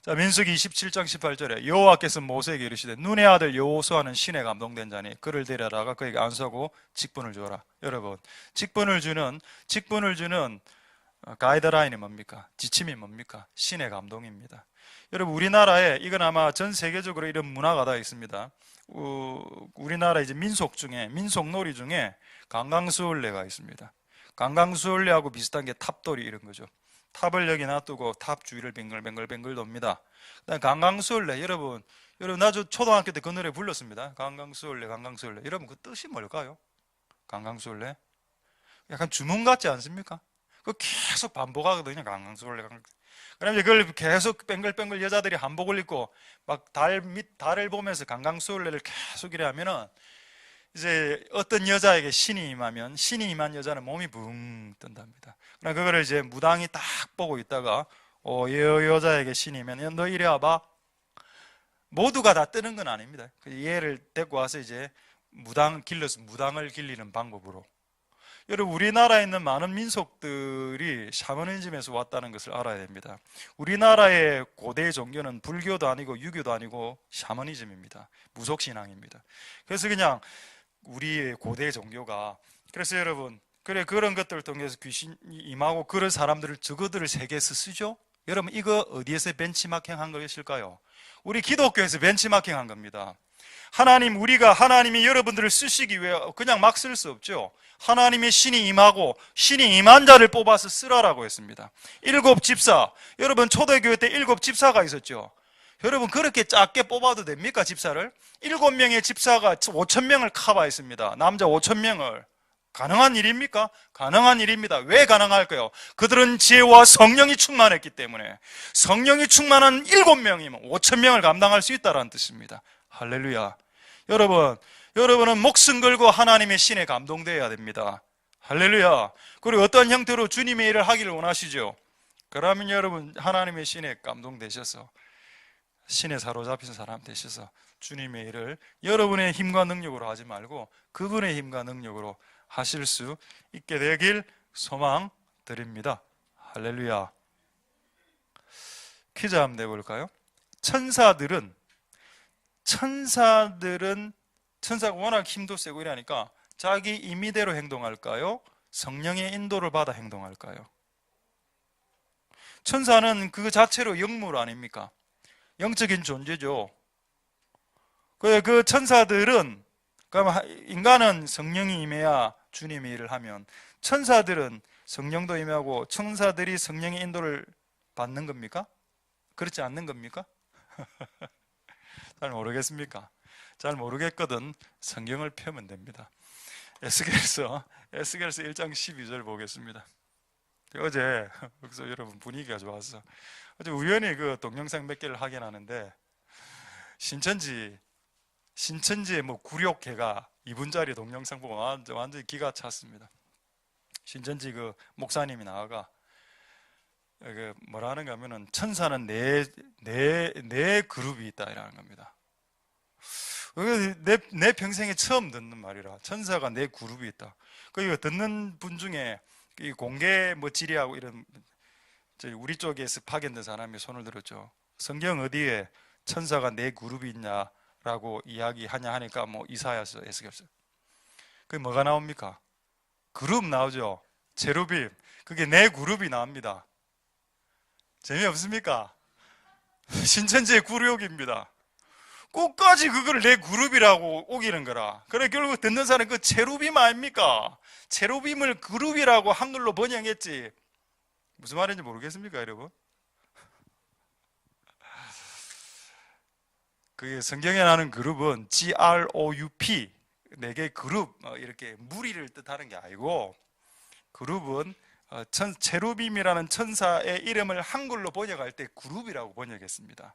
자, 민수기 27장 18절에 여호와께서 모세에게 이르시되 눈의 아들 여호수아는 신에 감동된 자니 그를 데려다가 그에게 안수하고 직분을 주어라. 여러분, 직분을 주는 가이드라인이 뭡니까? 지침이 뭡니까? 신의 감동입니다. 여러분, 우리나라에 이건 아마 전 세계적으로 이런 문화가 다 있습니다. 우리나라 이제 민속놀이 중에 강강수월래가 있습니다. 강강수월래하고 비슷한 게 탑돌이 이런 거죠. 탑을 여기 놔두고 탑 주위를 뱅글뱅글 돕니다. 그다음 강강수월래, 여러분 나도 초등학교 때 그 노래 불렀습니다. 강강수월래. 여러분 그 뜻이 뭘까요? 강강수월래? 약간 주문 같지 않습니까? 그 계속 반복하거든요. 강강수월래. 그럼 이제 그걸 계속 뱅글뱅글 여자들이 한복을 입고 막 달을 보면서 강강수월래를 계속 이래 하면은 이제 어떤 여자에게 신이 임한 여자는 몸이 붕 뜬답니다. 그럼 그거를 이제 무당이 딱 보고 있다가 이 여자에게 신이 임하면 너 이리 와봐. 모두가 다 뜨는 건 아닙니다. 얘를 데리고 와서 이제 무당을 길리는 방법으로. 여러분, 우리나라에 있는 많은 민속들이 샤머니즘에서 왔다는 것을 알아야 됩니다. 우리나라의 고대 종교는 불교도 아니고 유교도 아니고 샤머니즘입니다. 무속신앙입니다. 그래서 그냥 우리의 고대 종교가, 그래서 여러분, 그런 것들을 통해서 귀신이 임하고 그런 사람들을 저거들을 세계에서 쓰죠? 여러분, 이거 어디에서 벤치마킹 한 것일까요? 우리 기독교에서 벤치마킹 한 겁니다. 우리가 하나님이 여러분들을 쓰시기 위해 그냥 막 쓸 수 없죠. 하나님의 신이 임하고 신이 임한 자를 뽑아서 쓰라라고 했습니다. 7 집사, 여러분 초대교회 때 7 집사가 있었죠. 여러분 그렇게 작게 뽑아도 됩니까? 집사를? 7명의 집사가 5,000명을 커버했습니다. 남자 5,000명을. 가능한 일입니까? 가능한 일입니다. 왜 가능할까요? 그들은 지혜와 성령이 충만했기 때문에. 성령이 충만한 7명이면 5,000명을 감당할 수 있다는 뜻입니다. 할렐루야. 여러분은 목숨 걸고 하나님의 신에 감동되어야 됩니다. 할렐루야. 그리고 어떤 형태로 주님의 일을 하기를 원하시죠? 그러면 여러분 하나님의 신에 감동되셔서 신에 사로잡힌 사람 되셔서 주님의 일을 여러분의 힘과 능력으로 하지 말고 그분의 힘과 능력으로 하실 수 있게 되길 소망드립니다. 할렐루야. 퀴즈 한번 내볼까요? 천사가 워낙 힘도 세고 이러니까 자기 임의대로 행동할까요? 성령의 인도를 받아 행동할까요? 천사는 그 자체로 영물 아닙니까? 영적인 존재죠. 그 천사들은, 인간은 성령이 임해야 주님의 일을 하면 천사들은 성령도 임하고 천사들이 성령의 인도를 받는 겁니까? 그렇지 않는 겁니까? 잘 모르겠습니까? 잘 모르겠거든 성경을 펴면 됩니다. 에스겔서 에스겔서 1장 12절 보겠습니다. 어제 여기서 여러분 분위기가 좋았어. 어제 우연히 그 동영상 몇 개를 확인하는데 신천지에 뭐 구력회가 2분짜리 동영상 보고 완전히 기가 찼습니다. 신천지 그 목사님이 나와가 뭐라는 가 하면은 천사는 네 그룹이 있다 이라는 겁니다. 내 평생에 처음 듣는 말이라, 천사가 네 그룹이 있다. 그 듣는 분 중에 이 공개 뭐 질의하고 이런 우리 쪽에서 파견된 사람이 손을 들었죠. 성경 어디에 천사가 네 그룹이 있냐라고 이야기하냐 하니까 뭐 이사야서, 에스겔서. 그게 뭐가 나옵니까? 그룹 나오죠. 제루빔. 그게 네 그룹이 나옵니다. 재미없습니까? 신천지의 굴욕입니다. 끝까지 그걸 내 그룹이라고 우기는 거라. 그래 결국 듣는 사람은 그 체루빔 아닙니까? 체루빔을 그룹이라고 한글로 번역했지. 무슨 말인지 모르겠습니까, 여러분? 그 성경에 나오는 그룹은 GROUP, 네 개 그룹, 이렇게 무리를 뜻하는 게 아니고, 그룹은 체루빔이라는 천사의 이름을 한글로 번역할 때 그룹이라고 번역했습니다.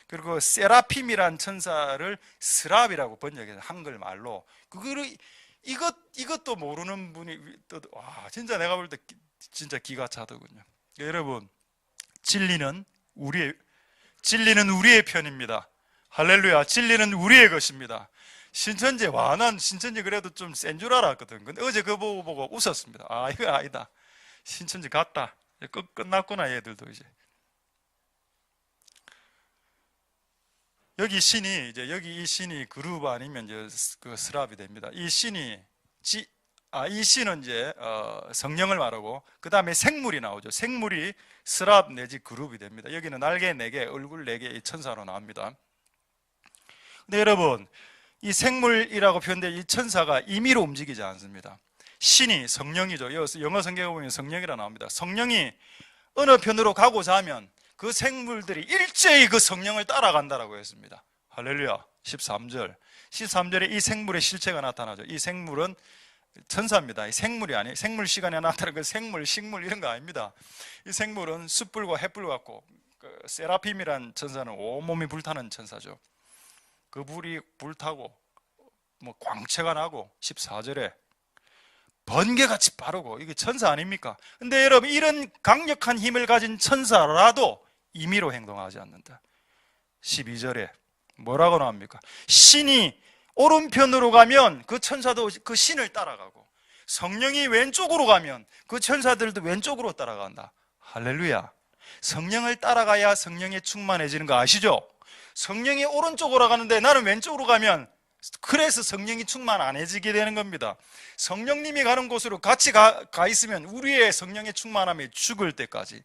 그리고 세라핌이란 천사를 스랍이라고 번역해서 한글말로. 그거를 이것도 모르는 분이 와, 진짜 내가 볼 때 진짜 기가 차더군요. 여러분, 진리는 우리의 편입니다. 할렐루야. 진리는 우리의 것입니다. 신천지, 난 신천지 그래도 좀 센 줄 알았거든. 근데 어제 그거 보고 웃었습니다. 아, 이거 아니다. 신천지 갔다. 끝났구나, 얘들도 이제. 여기 이 신이 그룹 아니면 이제 그 스랍이 됩니다. 이 신은 이제 성령을 말하고, 그 다음에 생물이 나오죠. 생물이 스랍 내지 그룹이 됩니다. 여기는 날개 4개, 얼굴 4개, 이 천사로 나옵니다. 근데 여러분, 이 생물이라고 표현된 이 천사가 임의로 움직이지 않습니다. 신이 성령이죠. 영어 성경에 보면 성령이라 나옵니다. 성령이 어느 편으로 가고자 하면 그 생물들이 일제히 그 성령을 따라간다라고 했습니다. 할렐루야. 13절에 이 생물의 실체가 나타나죠. 이 생물은 천사입니다. 이 생물이 아니에요. 생물 시간에 나타나는 그 생물, 식물 이런 거 아닙니다. 이 생물은 숯불과 햇불 같고, 그 세라핌이란 천사는 온몸이 불타는 천사죠. 그 불이 불타고 뭐 광채가 나고, 14절에 번개같이 빠르고, 이게 천사 아닙니까? 근데 여러분, 이런 강력한 힘을 가진 천사라도 임의로 행동하지 않는다. 12절에 뭐라고 나옵니까? 신이 오른편으로 가면 그 천사도 그 신을 따라가고, 성령이 왼쪽으로 가면 그 천사들도 왼쪽으로 따라간다. 할렐루야. 성령을 따라가야 성령에 충만해지는 거 아시죠? 성령이 오른쪽으로 가는데 나는 왼쪽으로 가면, 그래서 성령이 충만 안 해지게 되는 겁니다. 성령님이 가는 곳으로 같이 가 있으면 우리의 성령의 충만함이 죽을 때까지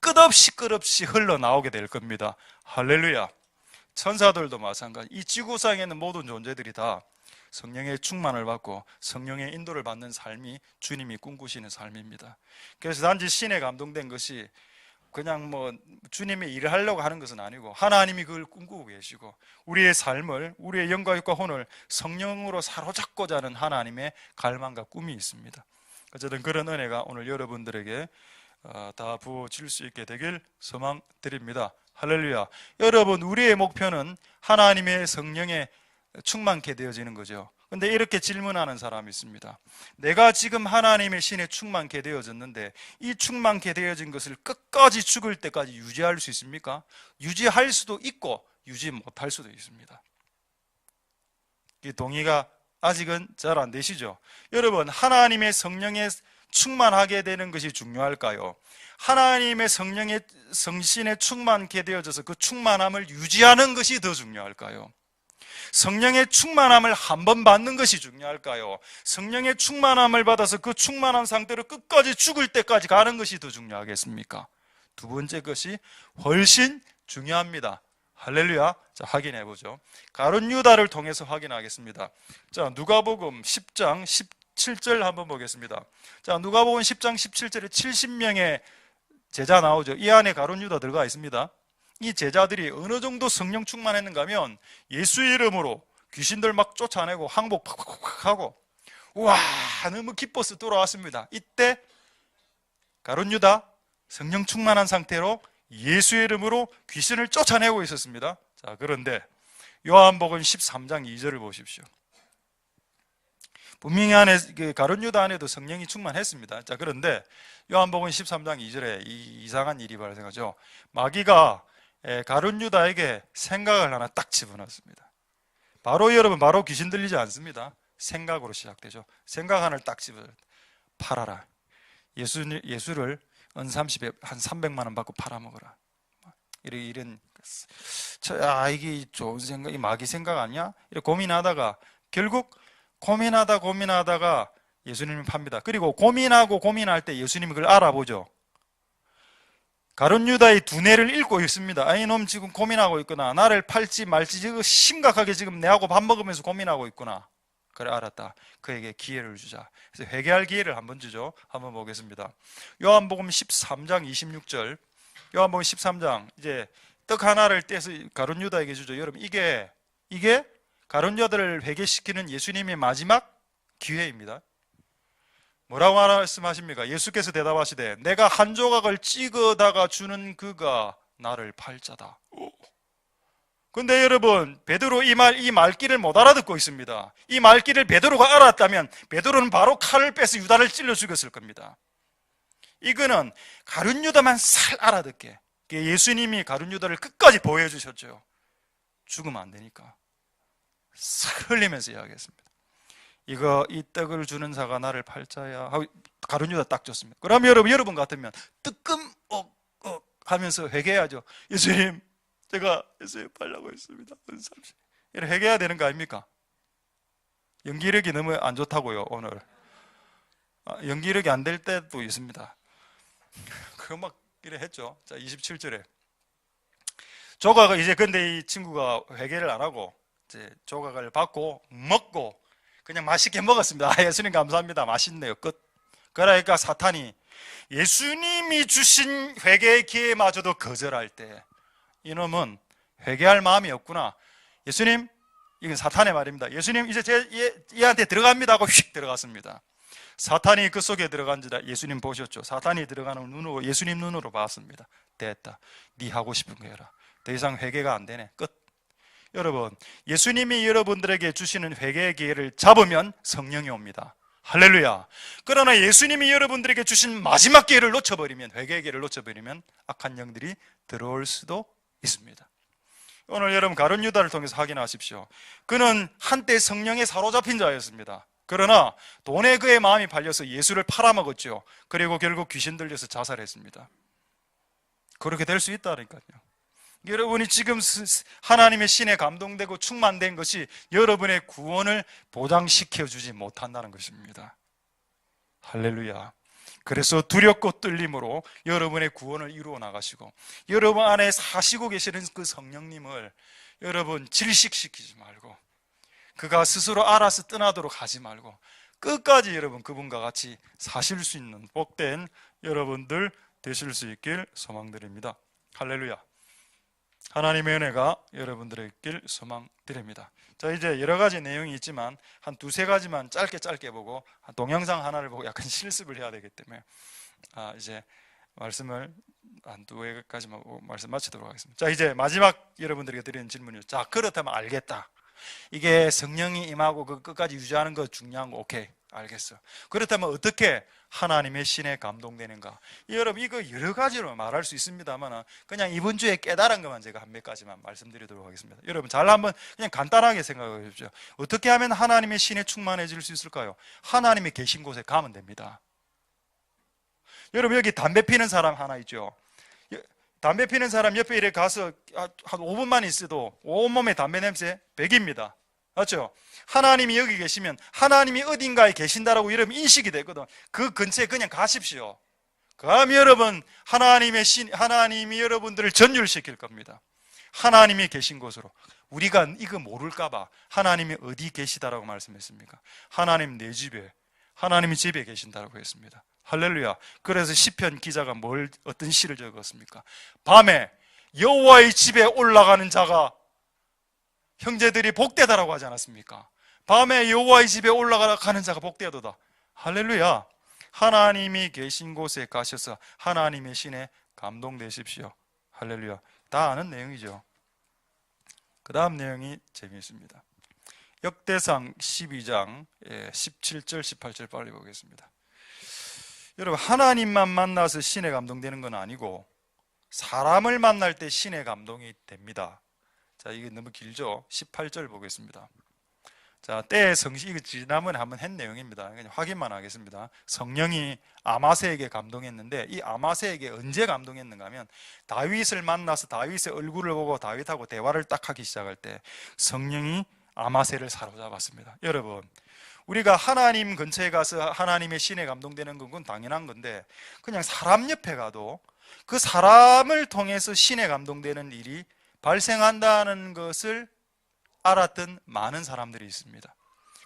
끝없이 흘러나오게 될 겁니다. 할렐루야. 천사들도 마찬가지. 이 지구상에 있는 모든 존재들이 다 성령의 충만을 받고 성령의 인도를 받는 삶이 주님이 꿈꾸시는 삶입니다. 그래서 단지 신에 감동된 것이 그냥 뭐 주님의 일을 하려고 하는 것은 아니고, 하나님이 그걸 꿈꾸고 계시고, 우리의 삶을, 우리의 영광과 혼을 성령으로 사로잡고자 하는 하나님의 갈망과 꿈이 있습니다. 어쨌든 그런 은혜가 오늘 여러분들에게 다 부어질 수 있게 되길 소망드립니다. 할렐루야. 여러분, 우리의 목표는 하나님의 성령에 충만케 되어지는 거죠. 근데 이렇게 질문하는 사람이 있습니다. 내가 지금 하나님의 신에 충만케 되어졌는데 이 충만케 되어진 것을 끝까지 죽을 때까지 유지할 수 있습니까? 유지할 수도 있고 유지 못할 수도 있습니다. 이 동의가 아직은 잘 안 되시죠? 여러분, 하나님의 성령에 충만하게 되는 것이 중요할까요? 하나님의 성령의 성신에 충만케 되어져서 그 충만함을 유지하는 것이 더 중요할까요? 성령의 충만함을 한 번 받는 것이 중요할까요? 성령의 충만함을 받아서 그 충만한 상태로 끝까지 죽을 때까지 가는 것이 더 중요하겠습니까? 두 번째 것이 훨씬 중요합니다. 할렐루야. 자, 확인해 보죠. 가룟 유다를 통해서 확인하겠습니다. 자, 누가복음 10장 17절 한번 보겠습니다. 자, 누가복음 10장 17절에 70명의 제자 나오죠. 이 안에 가룟 유다 들어가 있습니다. 이 제자들이 어느 정도 성령 충만했는가 하면 예수의 이름으로 귀신들 막 쫓아내고 항복 팍팍팍 하고 와, 너무 기뻐서 돌아왔습니다. 이때 가룟 유다 성령 충만한 상태로 예수의 이름으로 귀신을 쫓아내고 있었습니다. 자, 그런데 요한복음 13장 2절을 보십시오. 분명히 안에 가룟 유다 안에도 성령이 충만했습니다. 자, 그런데 요한복음 13장 2절에 이상한 일이 발생하죠. 마귀가 가룟 유다에게 생각을 하나 딱 집어넣습니다. 바로 여러분, 바로 귀신 들리지 않습니다. 생각으로 시작되죠. 생각 하나를 딱 집어 팔아라. 예수를 은 30에 한 300만 원 받고 팔아먹어라. 이런 이게 좋은 생각이 마귀 생각 아니야? 이렇게 고민하다가 결국 고민하다가 예수님을 팝니다. 그리고 고민할 때 예수님이 그걸 알아보죠. 가룟 유다의 두뇌를 읽고 있습니다. 아, 이놈 지금 고민하고 있구나. 나를 팔지 말지 지금 심각하게 지금 내하고 밥 먹으면서 고민하고 있구나. 그래, 알았다. 그에게 기회를 주자. 그래서 회개할 기회를 한번 주죠. 한번 보겠습니다. 요한복음 13장 26절. 요한복음 13장, 이제 떡 하나를 떼서 가룟 유다에게 주죠. 여러분, 이게 가룟 유다를 회개시키는 예수님의 마지막 기회입니다. 뭐라고 말씀하십니까? 예수께서 대답하시되 내가 한 조각을 찍어다가 주는 그가 나를 팔 자다. 근데 여러분, 베드로 이 말귀를 못 알아듣고 있습니다. 이 말귀를 베드로가 알았다면 베드로는 바로 칼을 빼서 유다를 찔러 죽였을 겁니다. 이거는 가룟 유다만 살 알아듣게 예수님이 가룟 유다를 끝까지 보여주셨죠. 죽으면 안 되니까 싹 흘리면서 이야기했습니다. 이 떡을 주는 자가 나를 팔 자야 하고 가룟 유다 딱 줬습니다. 그럼 여러분 같으면 뜨끔억 하면서 회개해야죠. 예수님, 제가 예수님 팔려고 했습니다. 이렇게 회개해야 되는 거 아닙니까? 연기력이 너무 안 좋다고요, 오늘. 연기력이 안 될 때도 있습니다. 그거 막 이래 했죠. 자, 27절에 조각을 이제, 근데 이 친구가 회개를 안 하고 이제 조각을 받고 먹고 그냥 맛있게 먹었습니다. 예수님 감사합니다. 맛있네요. 끝. 그러니까 사탄이 예수님이 주신 회개의 기회마저도 거절할 때 이놈은 회개할 마음이 없구나. 예수님, 이건 사탄의 말입니다. 예수님, 이제 얘한테 들어갑니다 하고 휙 들어갔습니다. 사탄이 그 속에 들어간지라 예수님 보셨죠. 사탄이 들어가는 눈으로 예수님 눈으로 봤습니다. 됐다. 네 하고 싶은 거 해라. 더 이상 회개가 안 되네. 끝. 여러분, 예수님이 여러분들에게 주시는 회개의 기회를 잡으면 성령이 옵니다. 할렐루야. 그러나 예수님이 여러분들에게 주신 마지막 기회를 놓쳐버리면, 회개의 기회를 놓쳐버리면 악한 영들이 들어올 수도 있습니다. 오늘 여러분 가룟 유다를 통해서 확인하십시오. 그는 한때 성령에 사로잡힌 자였습니다. 그러나 돈에 그의 마음이 팔려서 예수를 팔아먹었죠. 그리고 결국 귀신 들려서 자살했습니다. 그렇게 될 수 있다니까요. 여러분이 지금 하나님의 신에 감동되고 충만된 것이 여러분의 구원을 보장시켜 주지 못한다는 것입니다. 할렐루야. 그래서 두렵고 떨림으로 여러분의 구원을 이루어 나가시고 여러분 안에 사시고 계시는 그 성령님을 여러분 질식시키지 말고 그가 스스로 알아서 떠나도록 하지 말고 끝까지 여러분 그분과 같이 사실 수 있는 복된 여러분들 되실 수 있길 소망드립니다. 할렐루야. 하나님의 은혜가 여러분들의 길 소망드립니다. 자, 이제 여러 가지 내용이 있지만 한 두세 가지만 짧게 보고 동영상 하나를 보고 약간 실습을 해야 되기 때문에 이제 말씀을 한 두 가지만 보고 말씀 마치도록 하겠습니다. 자, 이제 마지막 여러분들에게 드리는 질문이요. 자, 그렇다면 알겠다. 이게 성령이 임하고 그 끝까지 유지하는 거 중요한 거 오케이, 알겠어. 그렇다면 어떻게 하나님의 신에 감동되는가? 여러분, 이거 여러 가지로 말할 수 있습니다만 그냥 이번 주에 깨달은 것만 제가 한 몇 가지만 말씀드리도록 하겠습니다. 여러분 잘 한번 그냥 간단하게 생각해 보십시오. 어떻게 하면 하나님의 신에 충만해질 수 있을까요? 하나님이 계신 곳에 가면 됩니다. 여러분, 여기 담배 피는 사람 하나 있죠. 담배 피는 사람 옆에 이렇게 가서 한 5분만 있어도 온몸에 담배 냄새 100입니다. 맞죠? 하나님이 여기 계시면 하나님이 어딘가에 계신다라고 여러분 인식이 되거든. 그 근처에 그냥 가십시오. 그럼 여러분 하나님이 여러분들을 전율시킬 겁니다. 하나님이 계신 곳으로. 우리가 이거 모를까봐 하나님이 어디 계시다라고 말씀했습니까? 하나님 내 집에, 하나님이 집에 계신다라고 했습니다. 할렐루야. 그래서 시편 기자가 어떤 시를 적었습니까? 밤에 여호와의 집에 올라가는 자가 형제들이 복되다라고 하지 않았습니까? 밤에 여호와의 집에 올라가는 자가 복되도다. 할렐루야. 하나님이 계신 곳에 가셔서 하나님의 신에 감동되십시오. 할렐루야. 다 아는 내용이죠. 그 다음 내용이 재미있습니다. 역대상 12장 17절 18절 빨리 보겠습니다. 여러분, 하나님만 만나서 신에 감동되는 건 아니고 사람을 만날 때 신에 감동이 됩니다. 자, 이게 너무 길죠? 18절 보겠습니다. 자, 때의 성시, 이거 지난번에 한번 한 내용입니다. 그냥 확인만 하겠습니다. 성령이 아마세에게 감동했는데, 이 아마세에게 언제 감동했는가 하면 다윗을 만나서 다윗의 얼굴을 보고 다윗하고 대화를 딱 하기 시작할 때 성령이 아마세를 사로잡았습니다. 여러분, 우리가 하나님 근처에 가서 하나님의 신에 감동되는 건 당연한 건데, 그냥 사람 옆에 가도 그 사람을 통해서 신에 감동되는 일이 발생한다는 것을 알았던 많은 사람들이 있습니다.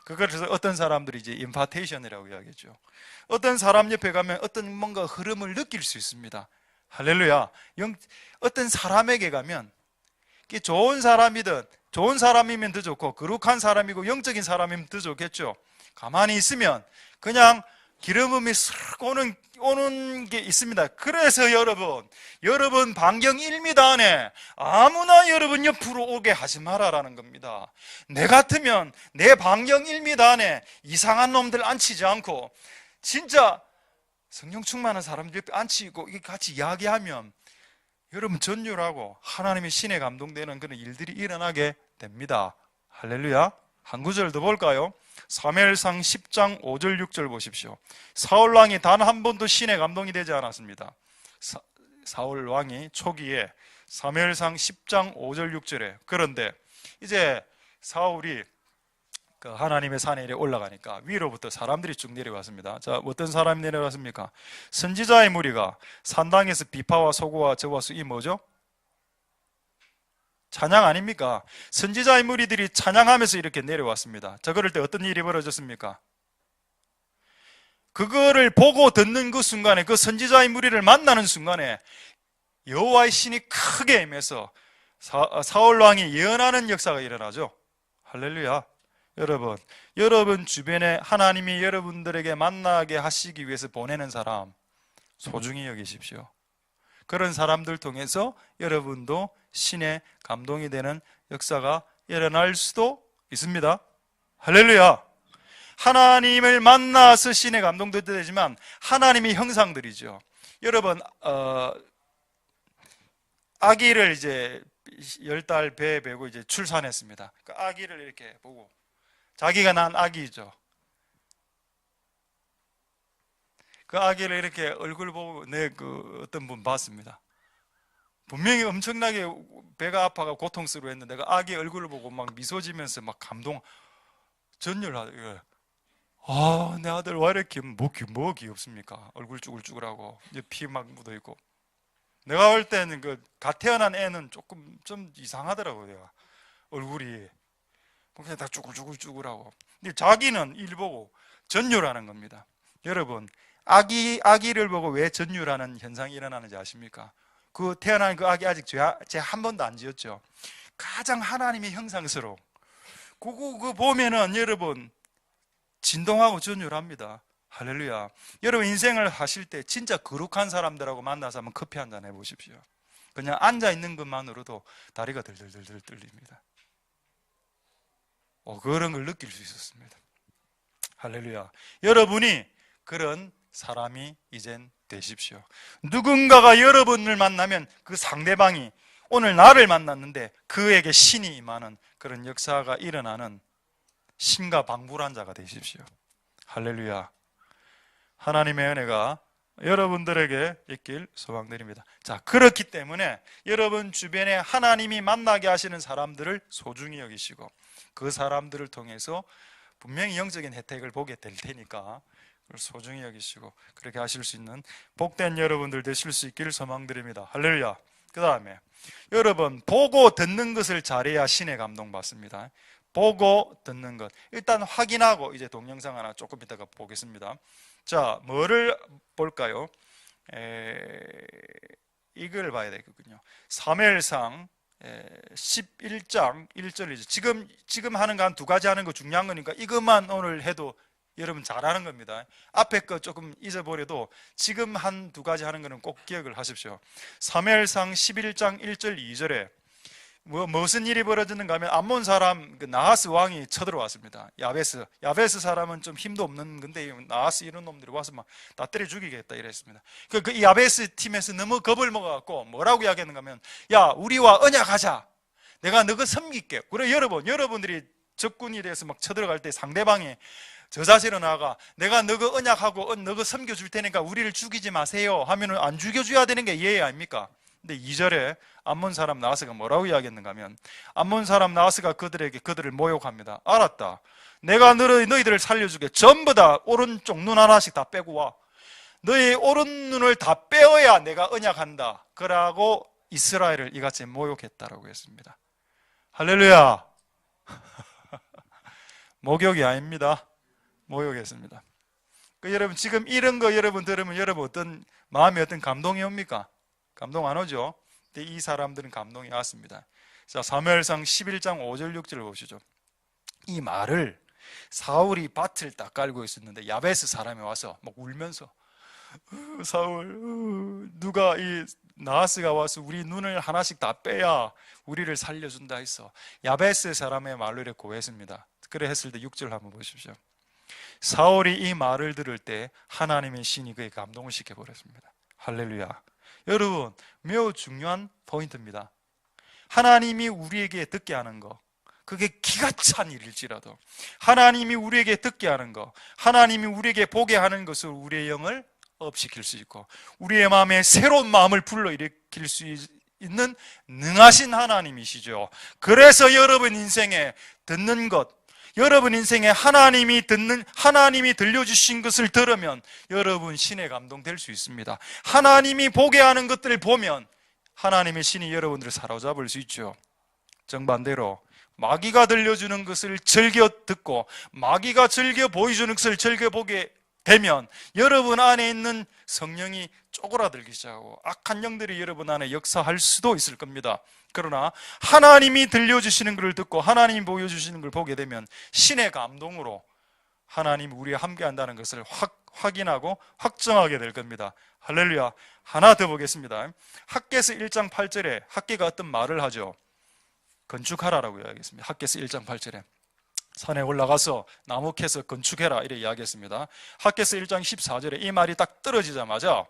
그래서 어떤 사람들이 이제 임파테이션이라고 이야기했죠. 어떤 사람 옆에 가면 어떤 뭔가 흐름을 느낄 수 있습니다. 할렐루야. 어떤 사람에게 가면 좋은 사람이든 좋은 사람이면 더 좋고 거룩한 사람이고 영적인 사람이면 더 좋겠죠. 가만히 있으면 그냥 기름음이 쓱 오는 게 있습니다. 그래서 여러분 반경 1m 안에 아무나 여러분 옆으로 오게 하지 마라라는 겁니다. 내 같으면 내 반경 1m 안에 이상한 놈들 앉히지 않고 진짜 성령 충만한 사람들 옆에 앉히고 같이 이야기하면 여러분 전율하고 하나님의 신에 감동되는 그런 일들이 일어나게 됩니다. 할렐루야. 한 구절 더 볼까요? 사무엘상 10장 5절 6절 보십시오. 사울 왕이 단 한 번도 신에 감동이 되지 않았습니다. 사울 왕이 초기에 사무엘상 10장 5절 6절에, 그런데 이제 사울이 그 하나님의 산에 올라가니까 위로부터 사람들이 쭉 내려왔습니다. 자, 어떤 사람이 내려왔습니까? 선지자의 무리가 산당에서 비파와 소고와 저와 이 뭐죠? 찬양 아닙니까? 선지자의 무리들이 찬양하면서 이렇게 내려왔습니다. 자, 그럴 때 어떤 일이 벌어졌습니까? 그거를 보고 듣는 그 순간에, 그 선지자의 무리를 만나는 순간에 여호와의 신이 크게 임해서 사울 왕이 예언하는 역사가 일어나죠. 할렐루야. 여러분 주변에 하나님이 여러분들에게 만나게 하시기 위해서 보내는 사람 소중히 여기십시오. 그런 사람들 통해서 여러분도 신의 감동이 되는 역사가 일어날 수도 있습니다. 할렐루야. 하나님을 만나서 신의 감동도 되지만 하나님의 형상들이죠. 여러분, 아기를 이제 10달 배에 메고 이제 출산했습니다. 그 아기를 이렇게 보고, 자기가 낳은 아기죠. 그 아기를 이렇게 얼굴 보고 어떤 분 봤습니다. 분명히 엄청나게 배가 아파가 고통스러워 했는데 그 아기 얼굴을 보고 막 미소 지면서 막 감동, 전율하고, 아, 내 아들 왜 이렇게 뭐 귀엽습니까? 얼굴 쭈글쭈글하고 이제 피 막 묻어 있고. 내가 볼 때는 갓 태어난 애는 조금 좀 이상하더라고요. 내가 얼굴이 그냥 다 쭈글쭈글쭈글하고. 근데 자기는 일 보고 전율하는 겁니다. 여러분, 아기를 보고 왜 전율하는 현상이 일어나는지 아십니까? 그 태어난 그 아기 아직 죄 한 번도 안 지었죠. 가장 하나님의 형상스러운 그거 보면은 여러분 진동하고 전율합니다. 할렐루야. 여러분 인생을 하실 때 진짜 거룩한 사람들하고 만나서 한번 커피 한잔 해보십시오. 그냥 앉아있는 것만으로도 다리가 들들들들 떨립니다. 그런 걸 느낄 수 있었습니다. 할렐루야. 여러분이 그런 사람이 이젠 되십시오. 누군가가 여러분을 만나면 그 상대방이 오늘 나를 만났는데 그에게 신이 임하는 그런 역사가 일어나는 신과 방불한 자가 되십시오. 할렐루야. 하나님의 은혜가 여러분들에게 있길 소망드립니다. 자, 그렇기 때문에 여러분 주변에 하나님이 만나게 하시는 사람들을 소중히 여기시고 그 사람들을 통해서 분명히 영적인 혜택을 보게 될 테니까 그걸 소중히 여기시고 그렇게 하실 수 있는 복된 여러분들 되실 수 있기를 소망드립니다. 할렐루야. 그 다음에 여러분 보고 듣는 것을 잘해야 신의 감동 받습니다. 보고 듣는 것 일단 확인하고 이제 동영상 하나 조금 이따가 보겠습니다. 자, 뭐를 볼까요? 이걸 봐야 되겠군요. 사무엘상 11장 1절이죠. 지금 하는 거 한 두 가지 하는 거 중요한 거니까 이것만 오늘 해도 여러분 잘하는 겁니다. 앞에 거 조금 잊어버려도 지금 한 두 가지 하는 거는 꼭 기억을 하십시오. 사무엘상 11장 1절 2절에 무슨 일이 벌어졌는가 하면 암몬 사람 나하스 왕이 쳐들어왔습니다. 야베스 사람은 좀 힘도 없는 건데 나하스 이런 놈들이 와서 막 다 때려 죽이겠다 이랬습니다. 그 야베스 팀에서 너무 겁을 먹어갖고 뭐라고 이야기했는가 하면, 야, 우리와 언약하자. 내가 너가 섬길게. 그래, 여러분들이 적군이 돼서 막 쳐들어갈 때 상대방이 저자세로 나아가 내가 너가 언약하고 너가 섬겨줄 테니까 우리를 죽이지 마세요 하면은 안 죽여줘야 되는 게 예의 아닙니까? 근데 2절에 암몬 사람 나하스가 뭐라고 이야기했는가 하면, 암몬 사람 나하스가 그들을 모욕합니다. 알았다, 내가 너희들을 살려주게. 전부 다 오른쪽 눈 하나씩 다 빼고 와. 너희 오른 눈을 다 빼어야 내가 언약한다. 그러고 이스라엘을 이같이 모욕했다라고 했습니다. 할렐루야. 목욕이 아닙니다. 모욕했습니다. 여러분, 지금 이런 거 여러분 들으면 여러분 마음에 어떤 감동이 옵니까? 감동 안 오죠? 근데 이 사람들은 감동이 왔습니다. 자, 사무엘상 11장 5절 6절을 보시죠. 이 말을 사울이 밭을 딱 깔고 있었는데 야베스 사람이 와서 막 울면서, 사울, 누가 이 나하스가 와서 우리 눈을 하나씩 다 빼야 우리를 살려준다 했어. 야베스 사람의 말로 이렇게 고했습니다. 그래 했을 때 6절 한번 보십시오. 사울이 이 말을 들을 때 하나님의 신이 그의 감동을 시켜버렸습니다. 할렐루야. 여러분, 매우 중요한 포인트입니다. 하나님이 우리에게 듣게 하는 거, 그게 기가 찬 일일지라도 하나님이 우리에게 듣게 하는 거, 하나님이 우리에게 보게 하는 것을 우리의 영을 업시킬 수 있고 우리의 마음에 새로운 마음을 불러일으킬 수 있는 능하신 하나님이시죠. 그래서 여러분 인생에 듣는 것, 여러분 인생에 하나님이 들려주신 것을 들으면 여러분 신의 감동 될 수 있습니다. 하나님이 보게 하는 것들을 보면 하나님의 신이 여러분들을 사로잡을 수 있죠. 정반대로 마귀가 들려주는 것을 즐겨 듣고 마귀가 즐겨 보여주는 것을 즐겨 보게 되면 여러분 안에 있는 성령이 쪼그라들기 시작하고 악한 영들이 여러분 안에 역사할 수도 있을 겁니다. 그러나 하나님이 들려주시는 것을 듣고 하나님이 보여주시는 걸 보게 되면 신의 감동으로 하나님이 우리와 함께한다는 것을 확인하고 확정하게 될 겁니다. 할렐루야. 하나 더 보겠습니다. 학개서 1장 8절에 학개가 어떤 말을 하죠. 건축하라라고 이야기했습니다. 학개서 1장 8절에 산에 올라가서 나무 캐서 건축해라 이렇게 이야기했습니다. 학개서 1장 14절에 이 말이 딱 떨어지자마자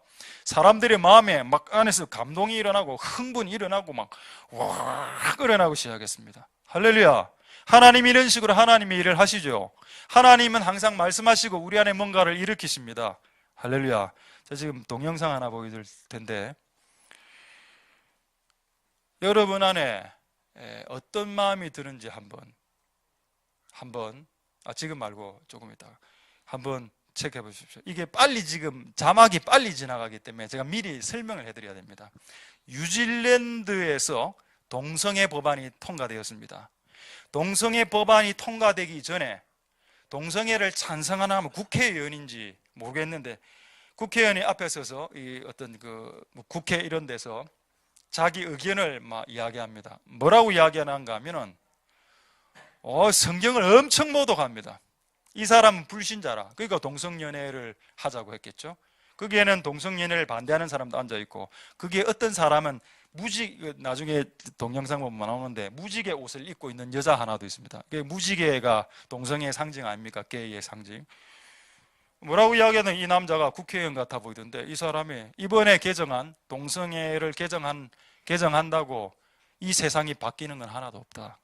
사람들의 마음에 막 안에서 감동이 일어나고 흥분이 일어나고 막 와 일어나고 시작했습니다. 할렐루야. 하나님이 이런 식으로 하나님의 일을 하시죠. 하나님은 항상 말씀하시고 우리 안에 뭔가를 일으키십니다. 할렐루야. 자, 지금 동영상 하나 보여드릴 텐데 여러분 안에 어떤 마음이 드는지 한번 지금 말고 조금 있다가 한번 체크해 보십시오. 이게 지금 자막이 빨리 지나가기 때문에 제가 미리 설명을 해드려야 됩니다. 뉴질랜드에서 동성애 법안이 통과되었습니다. 동성애 법안이 통과되기 전에 동성애를 찬성하나 하면 국회의원인지 모르겠는데 국회의원이 앞에 서서 어떤 국회 이런 데서 자기 의견을 막 이야기합니다. 뭐라고 이야기하는가 하면은 성경을 엄청 모독합니다. 이 사람은 불신자라. 그러니까 동성연애를 하자고 했겠죠. 거기에는 동성연애를 반대하는 사람도 앉아있고 거기에 어떤 사람은 나중에 동영상 보면 나오는데 무지개 옷을 입고 있는 여자 하나도 있습니다. 무지개가 동성애의 상징 아닙니까? 게이의 상징. 뭐라고 이야기하는 이 남자가 국회의원 같아 보이던데 이 사람이 이번에 동성애를 개정한다고 이 세상이 바뀌는 건 하나도 없다.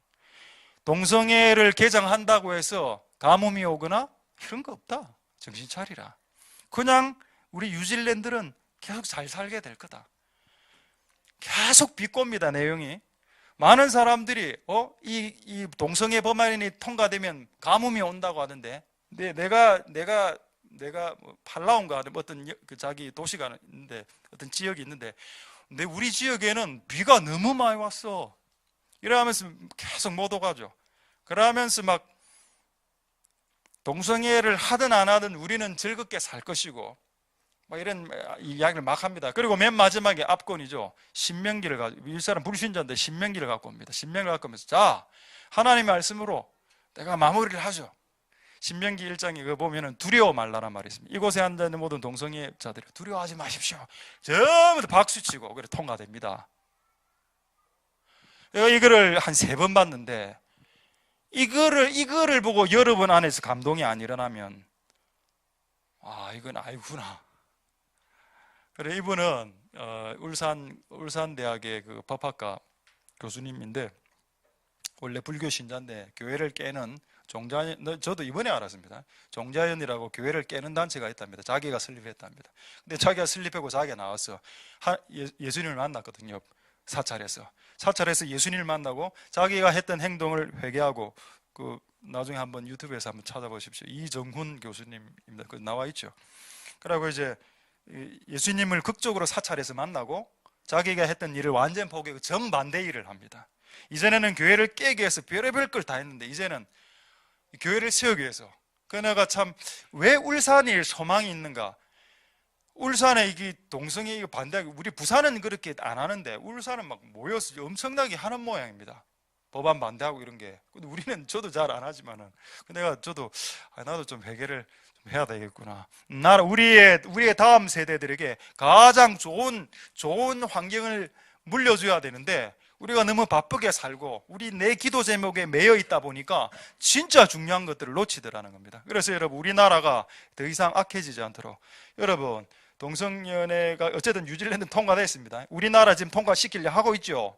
동성애를 개정한다고 해서 가뭄이 오거나 이런 거 없다. 정신 차리라. 그냥 우리 뉴질랜드는 계속 잘 살게 될 거다. 계속 비꼽니다. 내용이. 많은 사람들이 이 동성애 법안이 통과되면 가뭄이 온다고 하던데 내가 팔라운가 어떤 자기 도시가 있는데 어떤 지역이 있는데 근데 우리 지역에는 비가 너무 많이 왔어. 이러면서 계속 모독하죠. 그러면서 막 동성애를 하든 안 하든 우리는 즐겁게 살 것이고 막 이런 이야기를 막 합니다. 그리고 맨 마지막에 앞권이죠. 신명기를 가지고, 이 사람 불신자인데 신명기를 갖고 옵니다. 신명기를 갖고 오면서, 자, 하나님의 말씀으로 내가 마무리를 하죠. 신명기 1장에 그 보면은 두려워 말라란 말이 있습니다. 이곳에 앉아 있는 모든 동성애자들이 두려워하지 마십시오. 전부 다 박수치고 그래 통과됩니다. 이거를 한 3번 봤는데, 이거를 보고 여러분 안에서 감동이 안 일어나면, 이건 아니구나. 그래, 이분은 울산대학의 그 법학과 교수님인데, 원래 불교 신자인데 교회를 깨는 종자연, 저도 이번에 알았습니다. 종자연이라고 교회를 깨는 단체가 있답니다. 자기가 설립했답니다. 근데 자기가 설립하고 자기가 나왔어. 예수님을 만났거든요. 사찰에서 예수님을 만나고 자기가 했던 행동을 회개하고, 그 나중에 한번 유튜브에서 한번 찾아보십시오. 이정훈 교수님입니다. 그 나와 있죠. 그리고 이제 예수님을 극적으로 사찰에서 만나고 자기가 했던 일을 완전 포기하고 정반대 일을 합니다. 이전에는 교회를 깨기 위해서 별의별 걸 다 했는데 이제는 교회를 세우기 위해서. 그네가 참 왜 울산이 소망이 있는가? 울산에 이게 동성애 이거 반대하고, 우리 부산은 그렇게 안 하는데 울산은 막 모여서 엄청나게 하는 모양입니다. 법안 반대하고 이런 게. 근데 우리는, 저도 잘 안 하지만은, 저도 나도 좀 회개를 좀 해야 되겠구나. 우리의 다음 세대들에게 가장 좋은 환경을 물려줘야 되는데, 우리가 너무 바쁘게 살고 내 기도 제목에 매여 있다 보니까 진짜 중요한 것들을 놓치더라는 겁니다. 그래서 여러분, 우리나라가 더 이상 악해지지 않도록, 여러분, 동성연애가 어쨌든 뉴질랜드 통과됐습니다. 우리나라 지금 통과시키려 하고 있죠.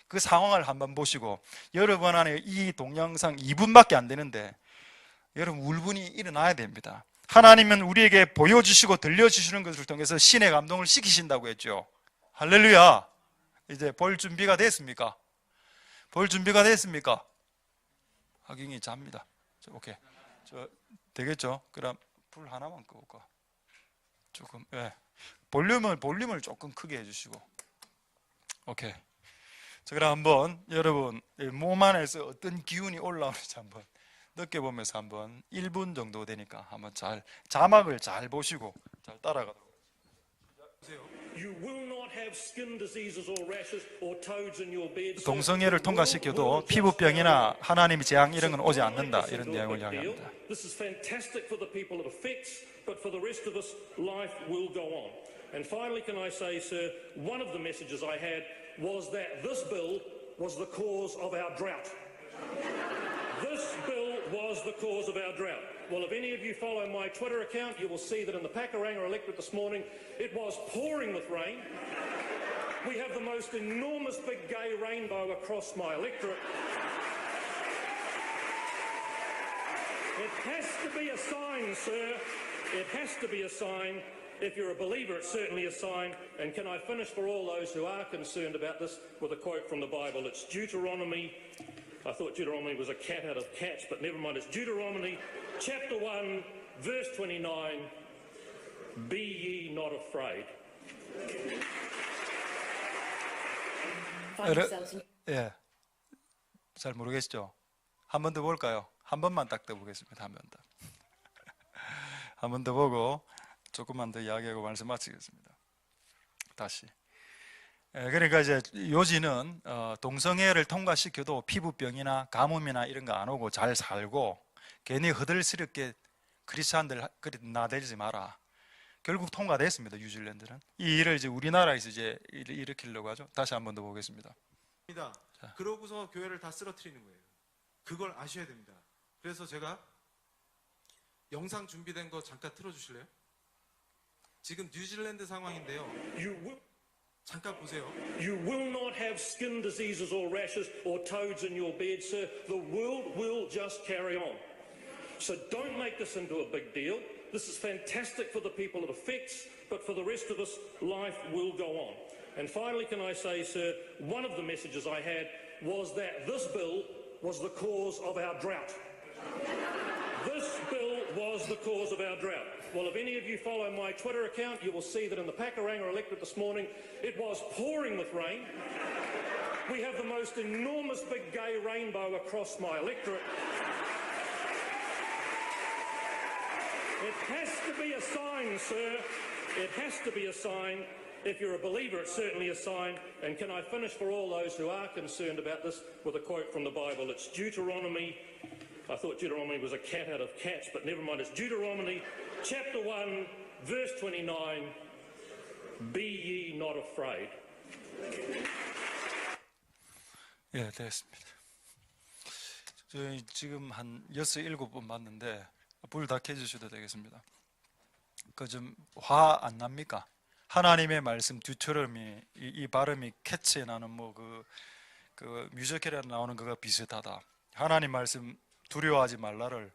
그 상황을 한번 보시고, 여러분 안에 이 동영상 2분밖에 안 되는데 여러분 울분이 일어나야 됩니다. 하나님은 우리에게 보여주시고 들려주시는 것을 통해서 신의 감동을 시키신다고 했죠. 할렐루야. 이제 볼 준비가 됐습니까? 볼 준비가 됐습니까? 하경이 잡니다. 오케이. 되겠죠? 그럼 불 하나만 끄볼까? 조금, 볼륨을 조금 크게 해주시고. 오케이. 자, 그럼 한번 여러분 몸 안에서 어떤 기운이 올라오는지 한번 느껴보면서 한번 1분 정도 되니까 한번 자막을 잘 보시고 잘 따라가도록 하겠습니다. 동성애를 통과시켜도 피부병이나 하나님의 재앙 이런 건 오지 않는다, 이런 내용을 이야기합니다. This is fantastic for the people it affects, but for the rest of us, life will go on. And finally, can I say, sir, one of the messages I had was that this bill was the cause of our drought. This bill was the cause of our drought. Well, if any of you follow my Twitter account, you will see that in the Pakuranga electorate this morning, it was pouring with rain. We have the most enormous big gay rainbow across my electorate. It has to be a sign, sir. It has to be a sign. If you're a believer, it's certainly a sign. And can I finish for all those who are concerned about this with a quote from the Bible? It's Deuteronomy. I thought Deuteronomy was a cat out of cats, but never mind. It's Deuteronomy chapter 1, verse 29. Be ye not afraid. 예, 잘 모르겠죠? 한 번 더 볼까요? 한 번만 딱 떠보겠습니다. 한 번 더. 한 번 더 보고 조금만 더 이야기하고 말씀 마치겠습니다. 다시. 그러니까 이제 요지는 동성애를 통과시켜도 피부병이나 가뭄이나 이런 거 안 오고 잘 살고, 괜히 허들스럽게 크리스찬들 나대지 마라. 결국 통과됐습니다. 뉴질랜드는 이 일을 이제 우리나라에서 이제 일으키려고 하죠. 다시 한 번 더 보겠습니다. 그러고서 교회를 다 쓰러뜨리는 거예요. 그걸 아셔야 됩니다. 그래서 제가 영상 준비된 거 잠깐 틀어주실래요? 지금 뉴질랜드 상황인데요. 잠깐 보세요. You will not have skin diseases or rashes or toads in your bed, sir. The world will just carry on. So don't make this into a big deal. This is fantastic for the people it affects, but for the rest of us, life will go on. And finally, can I say, sir, one of the messages I had was that this bill was the cause of our drought. This bill was the cause of our drought. Well, if any of you follow my Twitter account, you will see that in the Pakuranga electorate this morning, it was pouring with rain. We have the most enormous big gay rainbow across my electorate. It has to be a sign, sir. It has to be a sign. If you're a believer, it's certainly a sign. And can I finish for all those who are concerned about this with a quote from the Bible? It's Deuteronomy. I thought Deuteronomy was a cat out of Cats, but never mind. It's Deuteronomy chapter 1, verse 29. Be ye not afraid. 예, 됐습니다. 저희 지금 한 6, 7번 봤는데 불 다 켜주셔도 되겠습니다. 그 좀 화 안 납니까? 하나님의 말씀 듀처럼이 이 발음이 캐치에 나는 뭐 그 뮤지컬에 나오는 거가 비슷하다. 하나님 말씀 두려워하지 말라를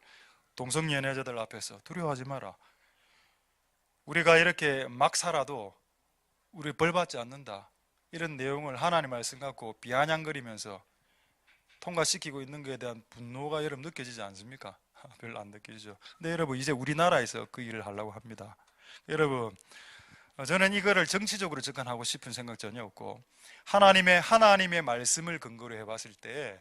동성 연애자들 앞에서 두려워하지 마라. 우리가 이렇게 막 살아도 우리 벌 받지 않는다. 이런 내용을 하나님 말씀 갖고 비아냥거리면서 통과시키고 있는 것에 대한 분노가 여러분 느껴지지 않습니까? 별로 안 느껴지죠. 근데 여러분 이제 우리나라에서 그 일을 하려고 합니다. 여러분 저는 이거를 정치적으로 접근하고 싶은 생각 전혀 없고 하나님의 말씀을 근거로 해봤을 때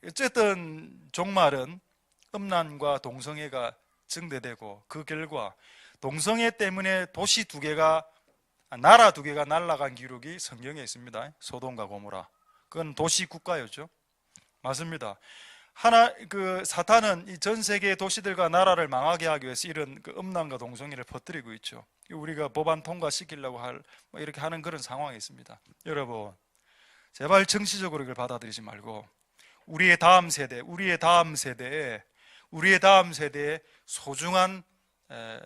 어쨌든 종말은 음란과 동성애가 증대되고 그 결과 동성애 때문에 도시 두 개가 나라 두 개가 날아간 기록이 성경에 있습니다. 소돔과 고모라. 그건 도시 국가였죠. 맞습니다. 사탄은 이 전 세계의 도시들과 나라를 망하게 하기 위해서 이런 그 음란과 동성애를 퍼뜨리고 있죠. 우리가 법안 통과시키려고 이렇게 하는 그런 상황이 있습니다. 여러분, 제발 정치적으로 이걸 받아들이지 말고 우리의 다음 세대에 소중한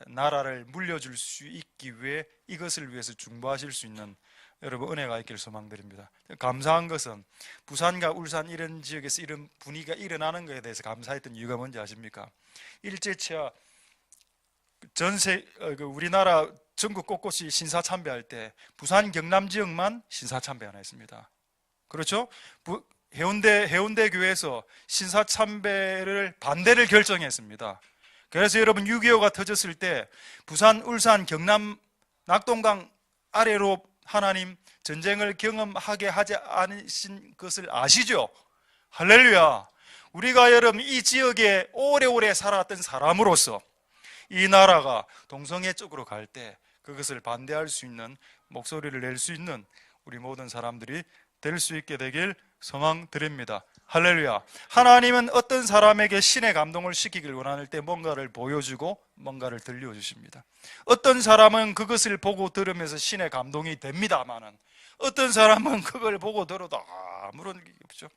나라를 물려줄 수 있기 위해 이것을 위해서 중보하실 수 있는 여러분 은혜가 있길 소망드립니다. 감사한 것은 부산과 울산 이런 지역에서 이런 분위기가 일어나는 것에 대해서 감사했던 이유가 뭔지 아십니까? 일제치하 우리나라 전국 곳곳이 신사참배할 때 부산 경남 지역만 신사참배 하나 했습니다. 그렇죠? 해운대 교회에서 신사참배를 반대를 결정했습니다. 그래서 여러분 6.25가 터졌을 때 부산, 울산, 경남, 낙동강 아래로 하나님 전쟁을 경험하게 하지 않으신 것을 아시죠? 할렐루야. 우리가 여러분 이 지역에 오래오래 살았던 사람으로서 이 나라가 동성애 쪽으로 갈 때 그것을 반대할 수 있는 목소리를 낼 수 있는 우리 모든 사람들이 될 수 있게 되길 소망드립니다. 할렐루야. 하나님은 어떤 사람에게 신의 감동을 시키길 원할 때 뭔가를 보여주고 뭔가를 들려주십니다. 어떤 사람은 그것을 보고 들으면서 신의 감동이 됩니다만은 어떤 사람은 그걸 보고 들어도 아무런 게 없죠.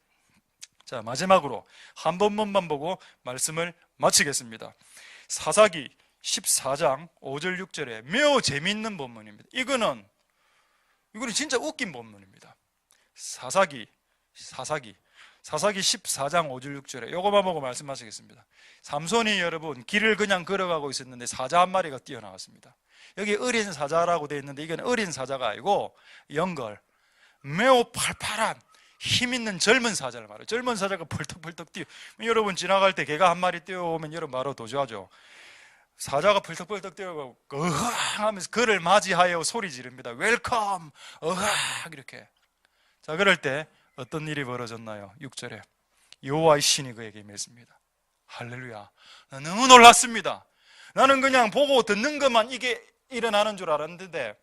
자, 마지막으로 한 번만 보고 말씀을 마치겠습니다. 사사기 14장 5절 6절에 매우 재미있는 본문입니다. 이거는 진짜 웃긴 본문입니다. 사사기 14장 5절 6절에 요거만 보고 말씀하시겠습니다. 삼손이 여러분 길을 그냥 걸어가고 있었는데 사자 한 마리가 뛰어나왔습니다. 여기 어린 사자라고 되어 있는데 이건 어린 사자가 아니고 연걸 매우 팔팔한 힘있는 젊은 사자를 말해요. 젊은 사자가 펄떡펄떡 뛰어. 여러분 지나갈 때 개가 한 마리 뛰어오면 여러분 바로 도주하죠. 사자가 펄떡펄떡 뛰어가고 어항 하면서 그를 맞이하여 소리 지릅니다. 웰컴 어항 이렇게. 자, 그럴 때 어떤 일이 벌어졌나요? 6절에 여호와의 신이 그에게 임했습니다. 할렐루야. 너무 놀랐습니다. 나는 그냥 보고 듣는 것만 이게 일어나는 줄 알았는데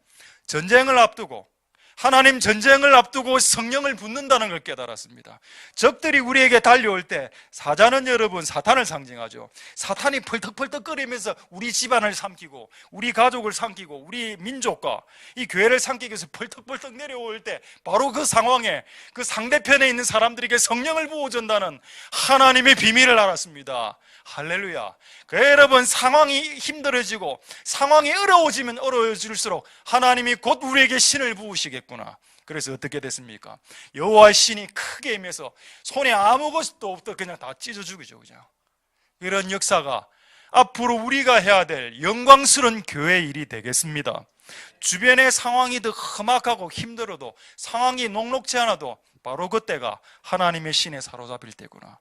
하나님 전쟁을 앞두고 성령을 붓는다는 걸 깨달았습니다. 적들이 우리에게 달려올 때 사자는 여러분 사탄을 상징하죠. 사탄이 펄떡펄떡거리면서 우리 집안을 삼키고 우리 가족을 삼키고 우리 민족과 이 교회를 삼키기 위해서 펄떡펄떡 내려올 때 바로 그 상황에 그 상대편에 있는 사람들에게 성령을 부어준다는 하나님의 비밀을 알았습니다. 할렐루야. 그래 여러분 상황이 힘들어지고 상황이 어려워지면 어려워질수록 하나님이 곧 우리에게 신을 부으시겠구나. 그래서 어떻게 됐습니까? 여호와의 신이 크게 임해서 손에 아무것도 없도 그냥 다 찢어 죽이죠. 그냥 이런 역사가 앞으로 우리가 해야 될 영광스러운 교회 일이 되겠습니다. 주변의 상황이 더 험악하고 힘들어도 상황이 녹록지 않아도 바로 그때가 하나님의 신에 사로잡힐 때구나.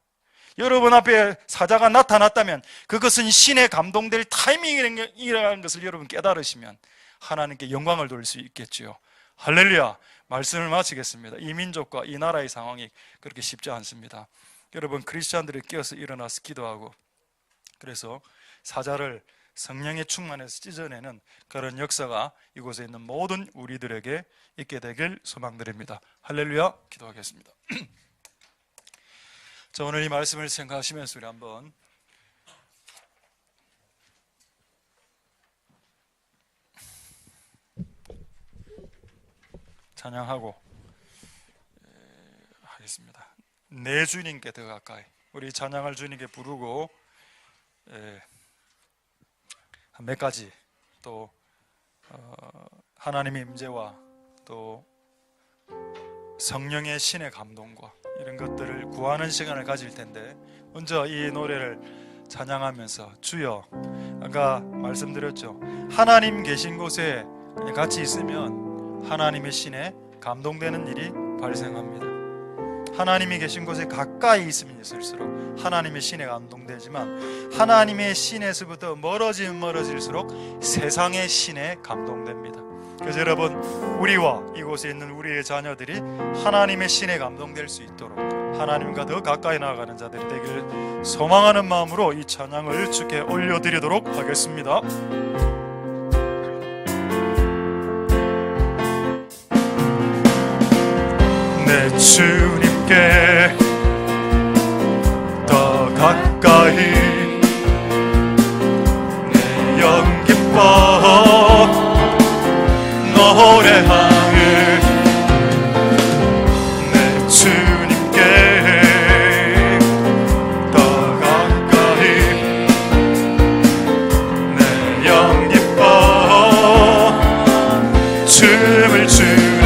여러분 앞에 사자가 나타났다면 그것은 신에 감동될 타이밍이라는 것을 여러분 깨달으시면 하나님께 영광을 돌릴 수 있겠지요. 할렐루야. 말씀을 마치겠습니다. 이 민족과 이 나라의 상황이 그렇게 쉽지 않습니다. 여러분 크리스찬들이 깨어서 일어나서 기도하고 그래서 사자를 성령의 충만해서 찢어내는 그런 역사가 이곳에 있는 모든 우리들에게 있게 되길 소망드립니다. 할렐루야. 기도하겠습니다. 자, 오늘 이 말씀을 생각하시면서 우리 한번 찬양하고 하겠습니다. 내 주님께 더 가까이. 우리 찬양할 주님께 부르고 몇 가지 또 하나님의 임재와 또 성령의 신의 감동과 이런 것들을 구하는 시간을 가질 텐데, 먼저 이 노래를 찬양하면서 주여, 아까 말씀드렸죠, 하나님 계신 곳에 그냥 같이 있으면 하나님의 신에 감동되는 일이 발생합니다. 하나님이 계신 곳에 가까이 있으면 있을수록 하나님의 신에 감동되지만, 하나님의 신에서부터 멀어지면 멀어질수록 세상의 신에 감동됩니다. 그래서 여러분, 우리와 이곳에 있는 우리의 자녀들이 하나님의 신에 감동될 수 있도록 하나님과 더 가까이 나아가는 자들이 되기를 소망하는 마음으로 이 찬양을 주께 올려드리도록 하겠습니다. 내 주님께 더 가까이 내 영 기뻐 노래하네. 내 주님께 더 가까이 내 영 기뻐 춤을 추네.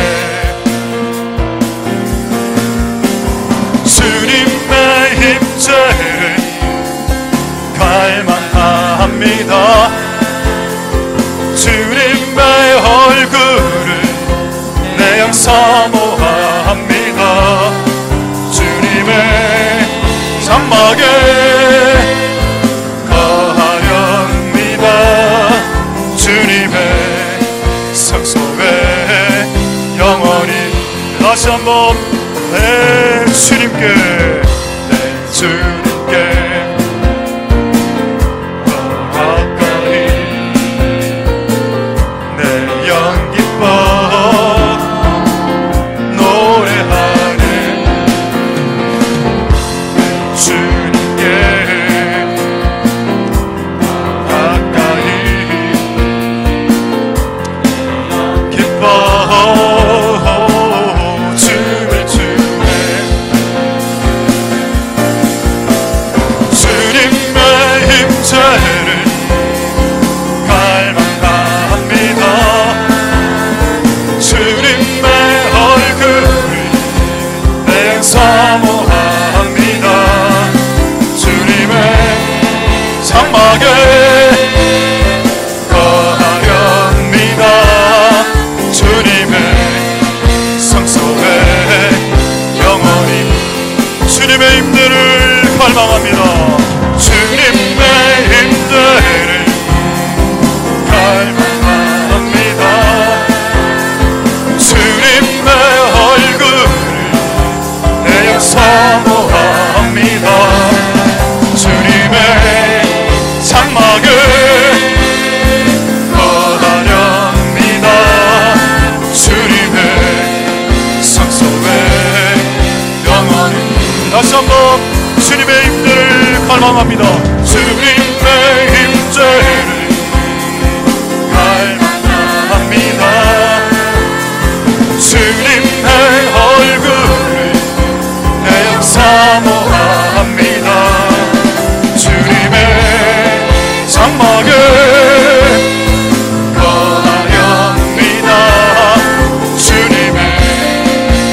주님의 임재를 갈망합니다. 주님의 얼굴을 내 영 사모합니다. 주님의 장막에 거하렵니다. 주님의 성소에 영원히. 다시 한번 내 주님께 내 주님께 다시 한번 주님의 임재를 갈망합니다. 주님의 임재를 갈망합니다. 주님의 얼굴을 내 영 사모합니다. 주님의 장막에 거하렵니다. 주님의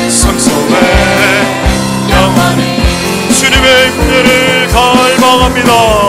성소에 영원히 주님의 임재를 갈망합니다.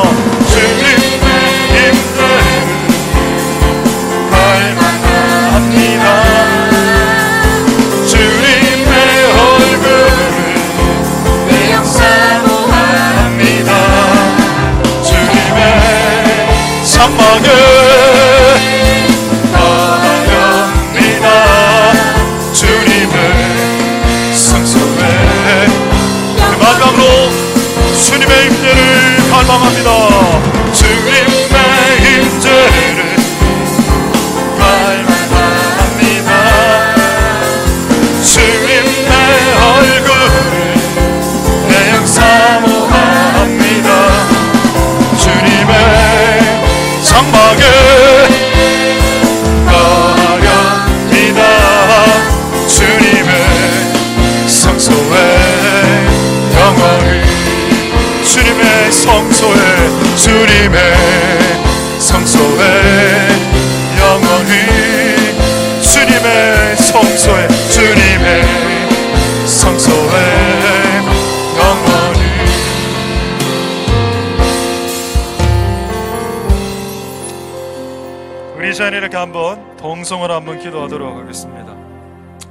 이렇게 한번 동성으로 한번 기도하도록 하겠습니다.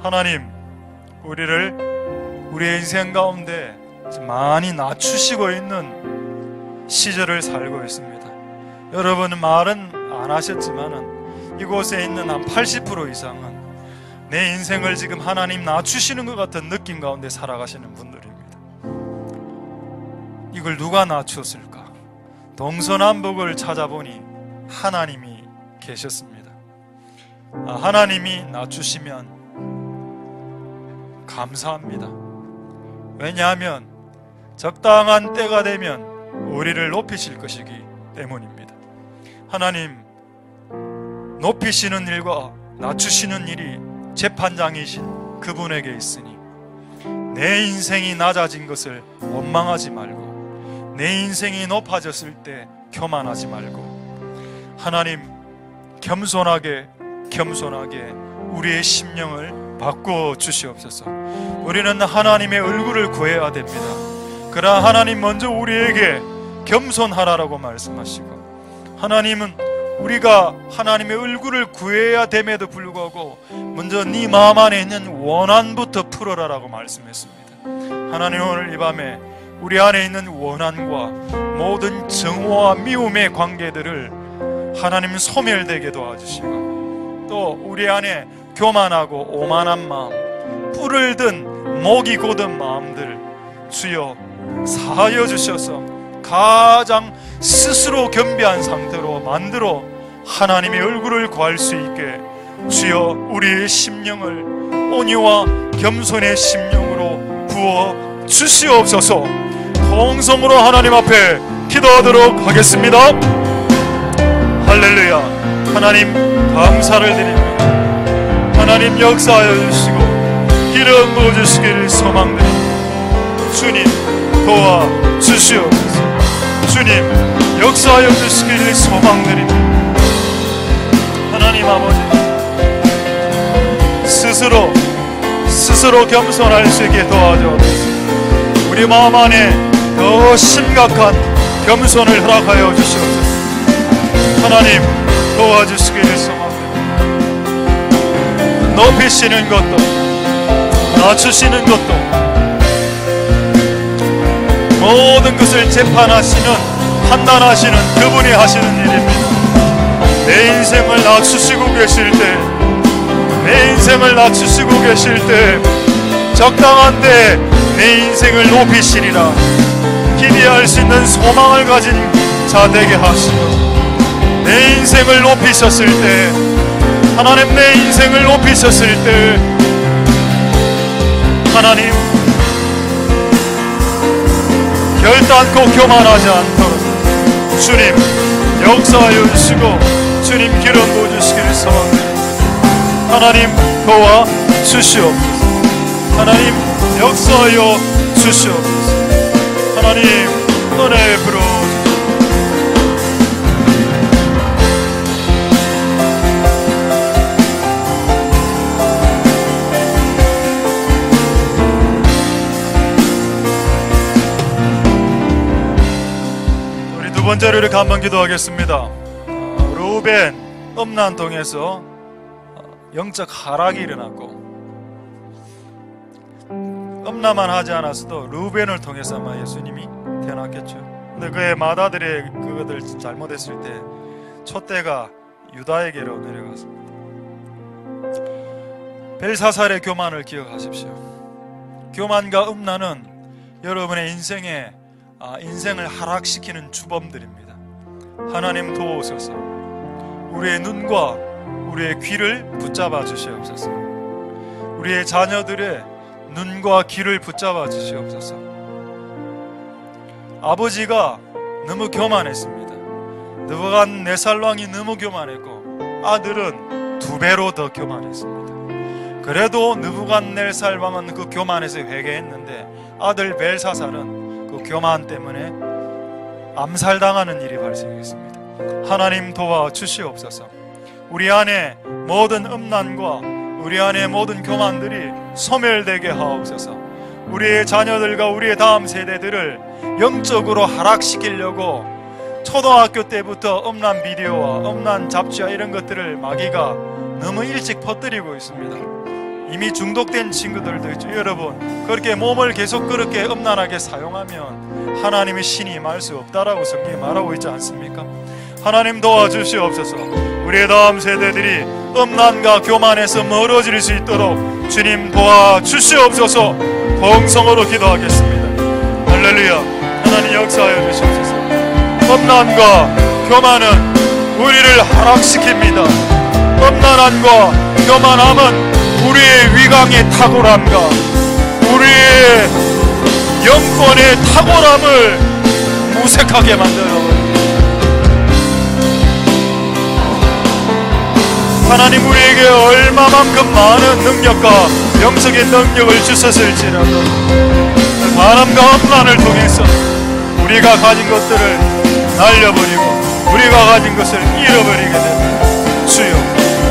하나님, 우리의 인생 가운데 많이 낮추시고 있는 시절을 살고 있습니다. 여러분은 말은 안 하셨지만은 이곳에 있는 한 80% 이상은 내 인생을 지금 하나님 낮추시는 것 같은 느낌 가운데 살아가시는 분들입니다. 이걸 누가 낮추었을까? 동서남북을 찾아보니 하나님이 계셨습니다. 하나님이 낮추시면 감사합니다. 왜냐하면 적당한 때가 되면 우리를 높이실 것이기 때문입니다. 하나님, 높이시는 일과 낮추시는 일이 재판장이신 그분에게 있으니 내 인생이 낮아진 것을 원망하지 말고 내 인생이 높아졌을 때 교만하지 말고 하나님, 겸손하게 우리의 심령을 바꾸어 주시옵소서. 우리는 하나님의 얼굴을 구해야 됩니다. 그러나 하나님 먼저 우리에게 겸손하라고 말씀하시고, 하나님은 우리가 하나님의 얼굴을 구해야 됨에도 불구하고 먼저 네 마음 안에 있는 원한부터 풀어라라고 말씀했습니다. 하나님, 오늘 이 밤에 우리 안에 있는 원한과 모든 정오와 미움의 관계들을 하나님 소멸되게 도와주시고, 또 우리 안에 교만하고 오만한 마음, 뿔을 든 목이 곧은 마음들 주여 사하여 주셔서 가장 스스로 겸비한 상태로 만들어 하나님의 얼굴을 구할 수 있게 주여 우리의 심령을 온유와 겸손의 심령으로 부어 주시옵소서. 통성으로 하나님 앞에 기도하도록 하겠습니다. 할렐루야. 하나님 감사를 드립니다. 하나님 역사하여 주시고 기름 부어주시기를 소망드립니다. 주님 도와 주시옵소서. 주님 역사하여 주시기를 소망드립니다. 하나님 아버지, 스스로 겸손할 수 있게 도와주옵소서. 우리 마음 안에 더 심각한 겸손을 허락하여 주시옵소서. 하나님 도와주시기를 소망드립니다. 높이시는 것도 낮추시는 것도 모든 것을 재판하시는, 판단하시는 그분이 하시는 일입니다. 내 인생을 낮추시고 계실 때, 내 인생을 낮추시고 계실 때 적당한 때 내 인생을 높이시리라 기대할 수 있는 소망을 가진 자 되게 하시고, 내 인생을 높이셨을 때, 하나님 내 인생을 높이셨을 때 하나님 결단코 교만하지 않도록 주님 역사하여 주시고 주님 기름 부어주시기를 소망드립니다. 하나님 도와 주시옵소서. 하나님 역사하여 주시옵소서. 하나님 은혜 부어주시옵소서. 우리 두 번째로 이렇게 한번 기도하겠습니다. 루벤 음란동에서 영적 하락이 일어났고, 음란만 하지 않았어도 루벤을 통해서 아마 예수님이 태어났겠죠. 근데 그의 맏아들이 그것을 잘못했을 때 촛대가 유다에게로 내려갔습니다. 벨사살의 교만을 기억하십시오. 교만과 음란은 여러분의 인생을 하락시키는 주범들입니다. 하나님 도우소서. 우리의 눈과 우리의 귀를 붙잡아 주시옵소서. 우리의 자녀들의 눈과 귀를 붙잡아 주시옵소서. 아버지가 너무 교만했습니다. 느부갓네살 왕이 너무 교만했고 아들은 2배로 더 교만했습니다. 그래도 느부갓네살 왕은 그 교만에서 회개했는데 아들 벨사살은 그 교만 때문에 암살당하는 일이 발생했습니다. 하나님 도와 주시옵소서. 우리 안에 모든 음란과 우리 안에 모든 교만들이 소멸되게 하옵소서. 우리의 자녀들과 우리의 다음 세대들을 영적으로 하락시키려고 초등학교 때부터 음란 비디오와 음란 잡지와 이런 것들을 마귀가 너무 일찍 퍼뜨리고 있습니다. 이미 중독된 친구들도 있죠. 여러분, 그렇게 몸을 계속 그렇게 음란하게 사용하면 하나님의 신이 임할 수 없다라고 성경이 말하고 있지 않습니까? 하나님 도와주시옵소서. 우리의 다음 세대들이 음란과 교만에서 멀어질 수 있도록 주님 도와주시옵소서. 동성으로 기도하겠습니다. 할렐루야. 하나님 역사하여 주시옵소서. 음란과 교만은 우리를 하락시킵니다. 음란함과 교만함은 우리의 위강의 탁월함과 우리의 영권의 탁월함을 무색하게 만들어버립니다. 하나님 우리에게 얼마만큼 많은 능력과 영적인 능력을 주셨을지라도 바람과 음란을 통해서 우리가 가진 것들을 날려버리고 우리가 가진 것을 잃어버리게 됩니다. 주여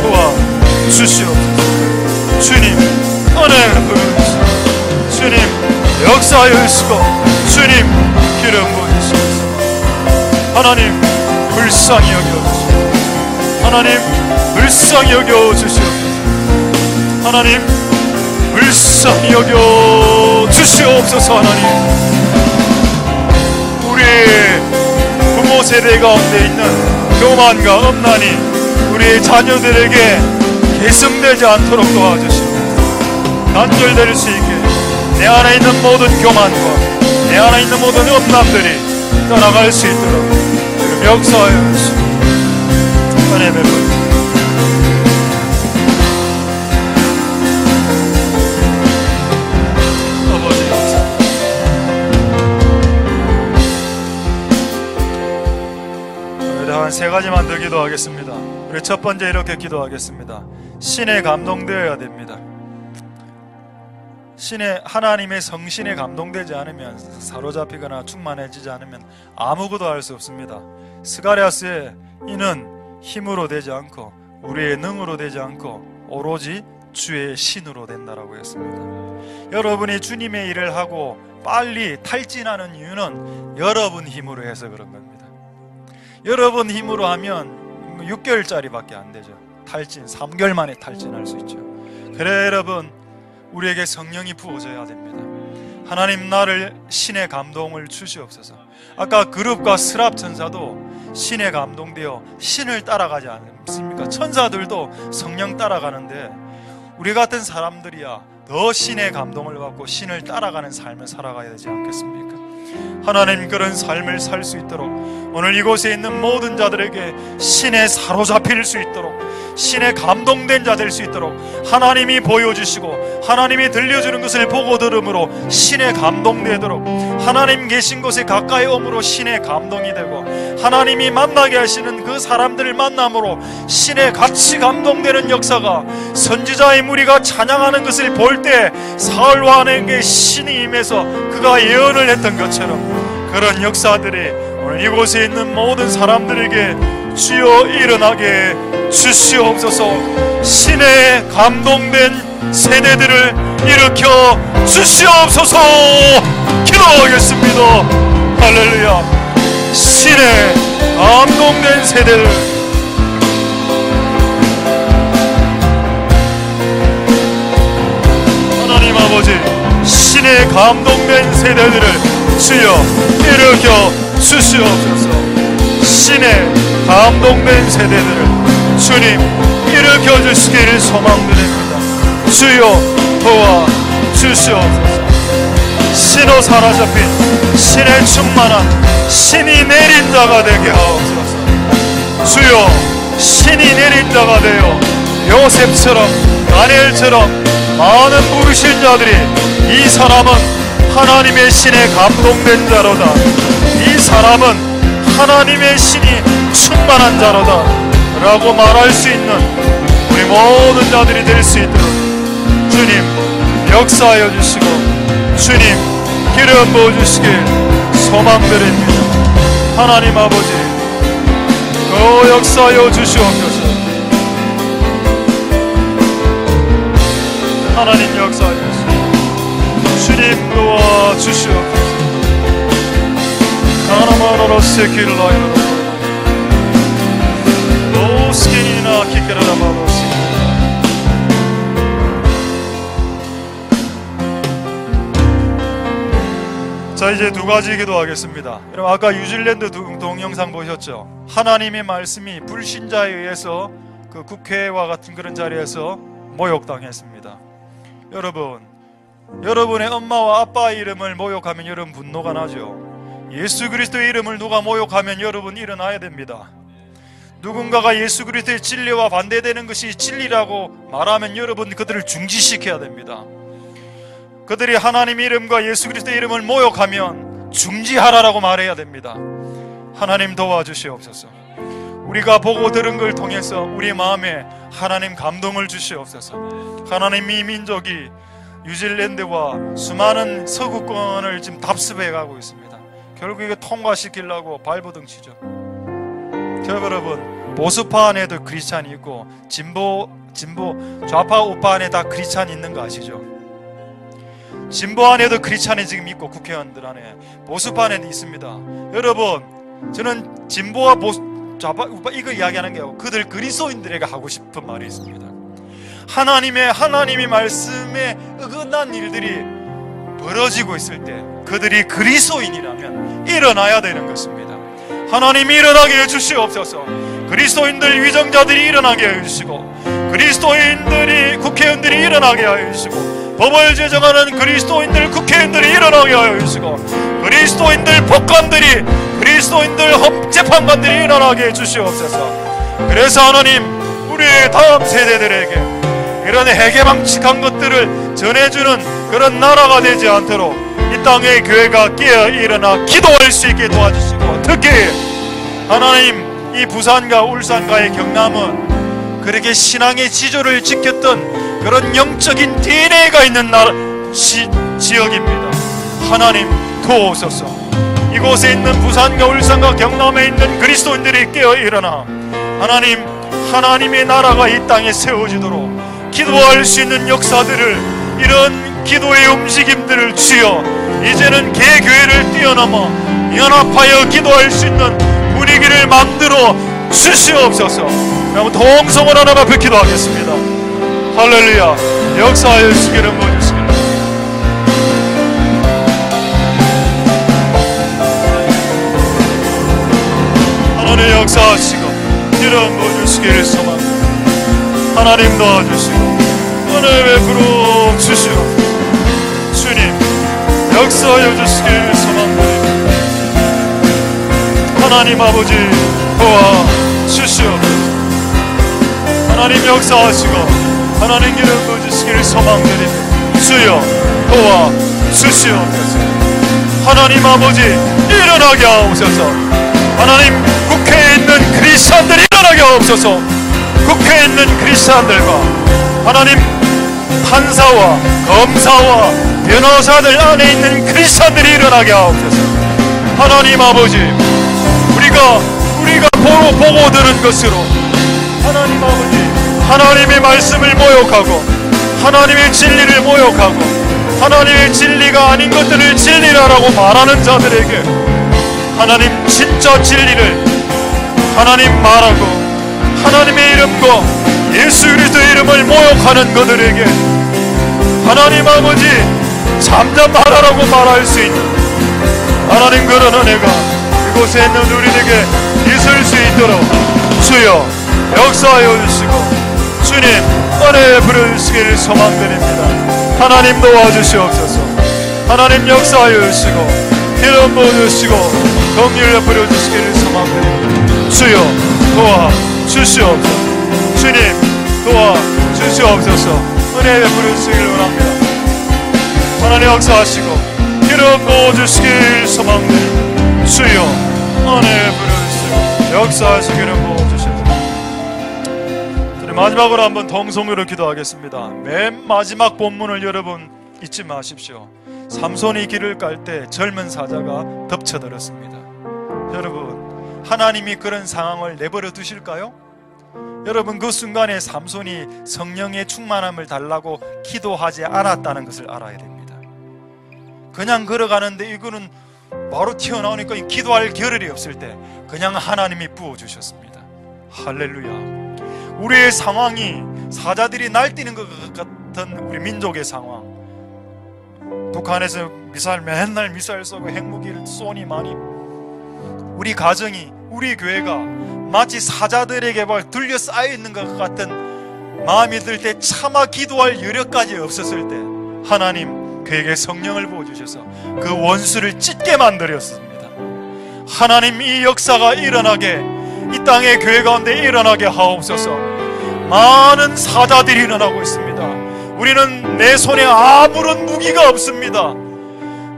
도와주시옵소서. 주님 은혜를 부어주시고 주님 역사하여 주시고 주님 기름 부어주시옵소서. 하나님 불쌍히 여겨주시옵소서. 하나님 불쌍히 여겨주시옵소서. 하나님 불쌍히 여겨주시옵소서. 하나님 우리의 부모 세대 가운데 있는 교만과 음란이 우리의 자녀들에게 계승되지 않도록 도와주시고 단절될 수 있게 내 안에 있는 모든 교만과 내 안에 있는 모든 음란들이 떠나갈 수 있도록 지금 역사하여 주시고 은혜 베풀 아버지 감사합니다. 한 세 가지만 더 기도하겠습니다. 우리 첫 번째 이렇게 기도하겠습니다. 신에 감동되어야 됩니다. 하나님의 성신에 감동되지 않으면, 사로잡히거나 충만해지지 않으면 아무것도 할 수 없습니다. 스가랴스에 이는 힘으로 되지 않고 우리의 능으로 되지 않고 오로지 주의 신으로 된다라고 했습니다. 여러분이 주님의 일을 하고 빨리 탈진하는 이유는 여러분 힘으로 해서 그런 겁니다. 여러분 힘으로 하면 6개월짜리밖에 안 되죠. 탈진 3개월 만에 탈진할 수 있죠. 그래 여러분, 우리에게 성령이 부어져야 됩니다. 하나님 나를 신의 감동을 주시옵소서. 아까 그룹과 스랍 천사도 신의 감동되어 신을 따라가지 않습니까? 천사들도 성령 따라가는데 우리 같은 사람들이야 더 신의 감동을 받고 신을 따라가는 삶을 살아가야 되지 않겠습니까? 하나님 그런 삶을 살 수 있도록 오늘 이곳에 있는 모든 자들에게 신에 사로잡힐 수 있도록 신에 감동된 자 될 수 있도록 하나님이 보여주시고 하나님이 들려주는 것을 보고 들음으로 신에 감동되도록 하나님 계신 곳에 가까이 오므로 신에 감동이 되고 하나님이 만나게 하시는 그 사람들을 만남으로 신에 같이 감동되는 역사가 선지자의 무리가 찬양하는 것을 볼 때 사울 왕에게 신이 임해서 그가 예언을 했던 것처럼 그런 역사들이 오늘 이곳에 있는 모든 사람들에게 주여 일어나게 주시옵소서. 신에 감동된 세대들을 일으켜 주시옵소서. 기도하겠습니다. 할렐루야. 신에 감동된 세대를 하나님 아버지 신에 감동된 세대들을 주여 일으켜 주시옵소서. 신에 감동된 세대들을 주님 일으켜 주시기를 소망드립니다. 주여 도와 주시옵소서. 신으로 사로잡힌 신의 충만한 신이 내린 자가 되게 하옵소서. 주여 신이 내린 자가 되어 요셉처럼 다니엘처럼 많은 부르신 자들이 이 사람은 하나님의 신에 감동된 자로다, 이 사람은 하나님의 신이 충만한 자로다 라고 말할 수 있는 우리 모든 자들이 될 수 있도록 주님 역사하여 주시고 주님 기름 부어주시길 소망드립니다. 하나님 아버지 그 역사하여 주시옵소서. 하나님 역사하여 주시옵소서. 주님 도와주시옵소서. 하나마로로 세길라이로 로스케니나 키케라라바로스. 자, 이제 두 가지 기도하겠습니다. 여러분, 아까 뉴질랜드 동영상 보셨죠? 하나님의 말씀이 불신자에 의해서 그 국회와 같은 그런 자리에서 모욕당했습니다. 여러분, 여러분의 엄마와 아빠의 이름을 모욕하면 여러분 분노가 나죠. 예수 그리스도의 이름을 누가 모욕하면 여러분 일어나야 됩니다. 누군가가 예수 그리스도의 진리와 반대되는 것이 진리라고 말하면 여러분 그들을 중지시켜야 됩니다. 그들이 하나님 이름과 예수 그리스도의 이름을 모욕하면 중지하라라고 말해야 됩니다. 하나님 도와주시옵소서. 우리가 보고 들은 걸 통해서 우리 마음에 하나님 감동을 주시옵소서. 하나님, 이 민족이 뉴질랜드와 수많은 서구권을 지금 답습해 가고 있습니다. 결국 이거 통과시키려고 발버둥 치죠. 여러분, 보수파 안에도 크리스찬이 있고 진보 좌파 우파 안에 다 크리스찬이 있는 거 아시죠? 진보 안에도 크리스찬이 지금 있고 국회의원들 안에, 보수파 안에도 있습니다. 여러분, 저는 진보와 좌파 우파 이거 이야기하는 게 아니고 그들 그리스도인들에게 하고 싶은 말이 있습니다. 하나님의 말씀에 어긋난 일들이 벌어지고 있을 때 그들이 그리스도인이라면 일어나야 되는 것입니다. 하나님이 일어나게 해주시옵소서. 그리스도인들 위정자들이 일어나게 해주시고, 그리스도인들이 국회의원들이 일어나게 하여 주시고, 법을 제정하는 그리스도인들 국회의원들이 일어나게 하여 주시고, 그리스도인들 법관들이, 그리스도인들 재판관들이 일어나게 해주시옵소서. 그래서 하나님, 우리의 다음 세대들에게 이런 해괴망측한 것들을 전해주는 그런 나라가 되지 않도록 이 땅의 교회가 깨어 일어나 기도할 수 있게 도와주시고, 특히 하나님, 이 부산과 울산과의 경남은 그렇게 신앙의 지조를 지켰던 그런 영적인 DNA가 있는 지역입니다. 하나님 도우소서. 이곳에 있는 부산과 울산과 경남에 있는 그리스도인들이 깨어 일어나 하나님의 나라가 이 땅에 세워지도록 기도할 수 있는 역사들을, 이런 기도의 움직임들을 주여 이제는 개교회를 뛰어넘어 연합하여 기도할 수 있는 분위기를 만들어 주시옵소서. 여러분, 동성을 하나만 앞에 기도하겠습니다. 할렐루야. 역사하여 주시기를 모시기를. 하나님 역사하시고 이런 모주시기를 소망합니다. 하나님 도와주시고 은혜 베풀어 주시오. 주님 역사하여 주시기를 소망합니다. 하나님 아버지 도와주시옵소서. 하나님 역사하시고 하나님 기름 부으시기를 소망드립니다. 주여 도와주시옵소서. 하나님 아버지 일어나게 하옵소서. 하나님 국회에 있는 크리스찬들이 일어나게 하옵소서. 국회에 있는 크리스찬들과 하나님 판사와 검사와 변호사들 안에 있는 크리스찬들이 일어나게 하옵소서. 하나님 아버지, 우리가 보고 들은 것으로 하나님 아버지, 하나님의 말씀을 모욕하고 하나님의 진리를 모욕하고 하나님의 진리가 아닌 것들을 진리라고 말하는 자들에게 하나님 진짜 진리를 하나님 말하고, 하나님의 이름과 예수 그리스도의 이름을 모욕하는 그들에게 하나님 아버지 잠잠하라고 말할 수 있는 하나님 그런 은혜가 이곳에 있는 우리에게 있을 수 있도록 주여 역사하여 주시고 주님 은혜 부르시기를 소망드립니다. 하나님 도와주시옵소서. 하나님 역사하여 주시고 기름 부어주시고 긍휼을 부려주시기를 소망드립니다. 주여 도와주시옵소서. 주님 도와주시옵소서. 은혜 부르시기를 원합니다. 하나님 역사하시고 기름 부어주시기를 소망드립니다. 주여 은혜 부르시고 역사하시기를 부어주시옵소서. 마지막으로 한번 통성으로 기도하겠습니다. 맨 마지막 본문을 여러분 잊지 마십시오. 삼손이 길을 깔 때 젊은 사자가 덮쳐들었습니다. 여러분, 하나님이 그런 상황을 내버려 두실까요? 여러분, 그 순간에 삼손이 성령의 충만함을 달라고 기도하지 않았다는 것을 알아야 됩니다. 그냥 걸어가는데 이거는 바로 튀어나오니까 기도할 겨를이 없을 때 그냥 하나님이 부어주셨습니다. 할렐루야. 우리의 상황이 사자들이 날뛰는 것 같은 우리 민족의 상황, 북한에서 맨날 미사일 쏘고 핵무기를 쏘니 많이, 우리 가정이, 우리 교회가 마치 사자들에게 둘러싸여 있는 것 같은 마음이 들 때, 차마 기도할 여력까지 없었을 때 하나님 그에게 성령을 부어주셔서 그 원수를 찢게 만들었습니다. 하나님, 이 역사가 일어나게, 이 땅의 교회 가운데 일어나게 하옵소서. 많은 사자들이 일어나고 있습니다. 우리는 내 손에 아무런 무기가 없습니다.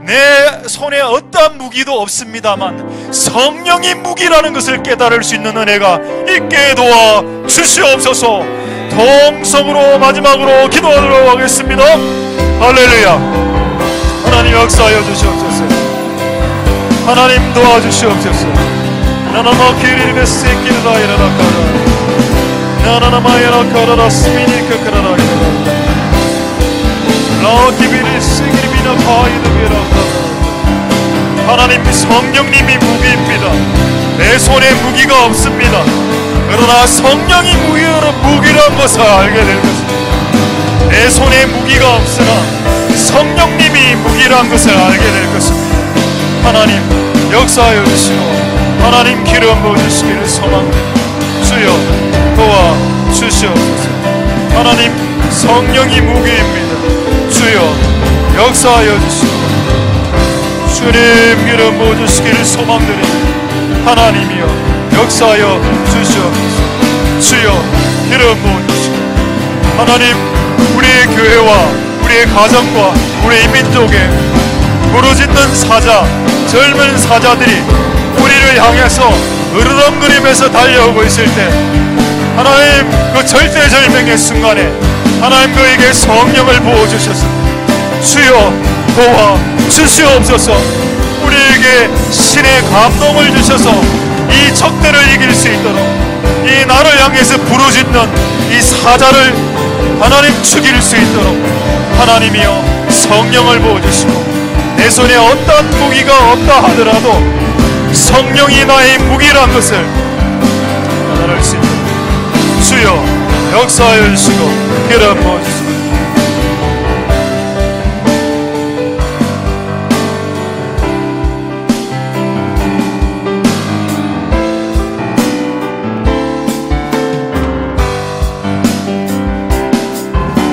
내 손에 어떠한 무기도 없습니다만 성령이 무기라는 것을 깨달을 수 있는 은혜가 있게 도와 주시옵소서. 동성으로 마지막으로 기도하도록 하겠습니다. 할렐루야. 하나님 역사하여 주시옵소서. 하나님 도와주시옵소서. 나나마 기리베 세키르다 이라라카라 나나나마 이라카라라 스미니크 크라라 라키비리 세기리비나 파이드비라카라. 하나님, 성령님이 무기입니다. 내 손에 무기가 없습니다. 그러나 성령이 무기란 것을 알게 될 것입니다. 내 손에 무기가 없으나 성령님이 무기란 것을 알게 될 것입니다. 하나님 역사하여 주시고 하나님 기름 부어주시기를 소망합니다. 주여 도와 주시옵소서. 하나님, 성령이 무기입니다. 주여 역사하여 주시고 주님 기름 부어주시기를 소망드립니다. 하나님이여 역사하여 주시옵소서. 주여 기름 부어주시고 하나님, 우리의 교회와 우리의 가정과 우리의 민족에 부르짖는 사자, 젊은 사자들이 우리를 향해서 으르렁거리면서 달려오고 있을 때 하나님, 그 절대절명의 순간에 하나님 그에게 성령을 부어주셔서 주여 도와 주시옵소서. 우리에게 신의 감동을 주셔서 이 적들을 이길 수 있도록, 이 나를 향해서 부르짖는 이 사자를 하나님 죽일 수 있도록 하나님이여 성령을 부어주시고, 내 손에 어떤 무기가 없다 하더라도 성령이 나의 무기란 것을 깨달을 수 있도록 주여 역사하여 주시고 기름 부어주시고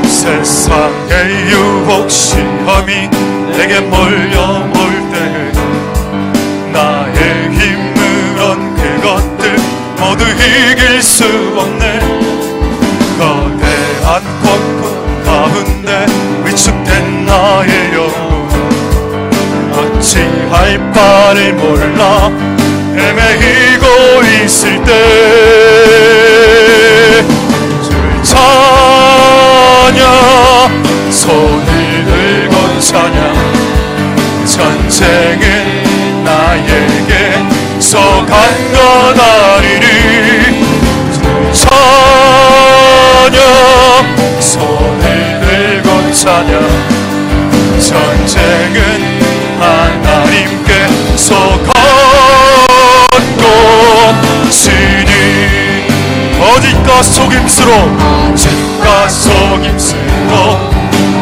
세상의 유혹 시험이 내게 몰려올 때 나의 힘으론 그것들 모두 이길 수 없네. 거대한 폭풍 가운데 위축된 나의 영혼 어찌할 바를 몰라 헤매이고 있을 때 주를 찬양, 손을 들고 찬양. 전쟁은 나에게 속한 것 아니니 찬양, 손을 들고 찬양. 전쟁은 하나님께 속한 것이니 거짓과 속임수로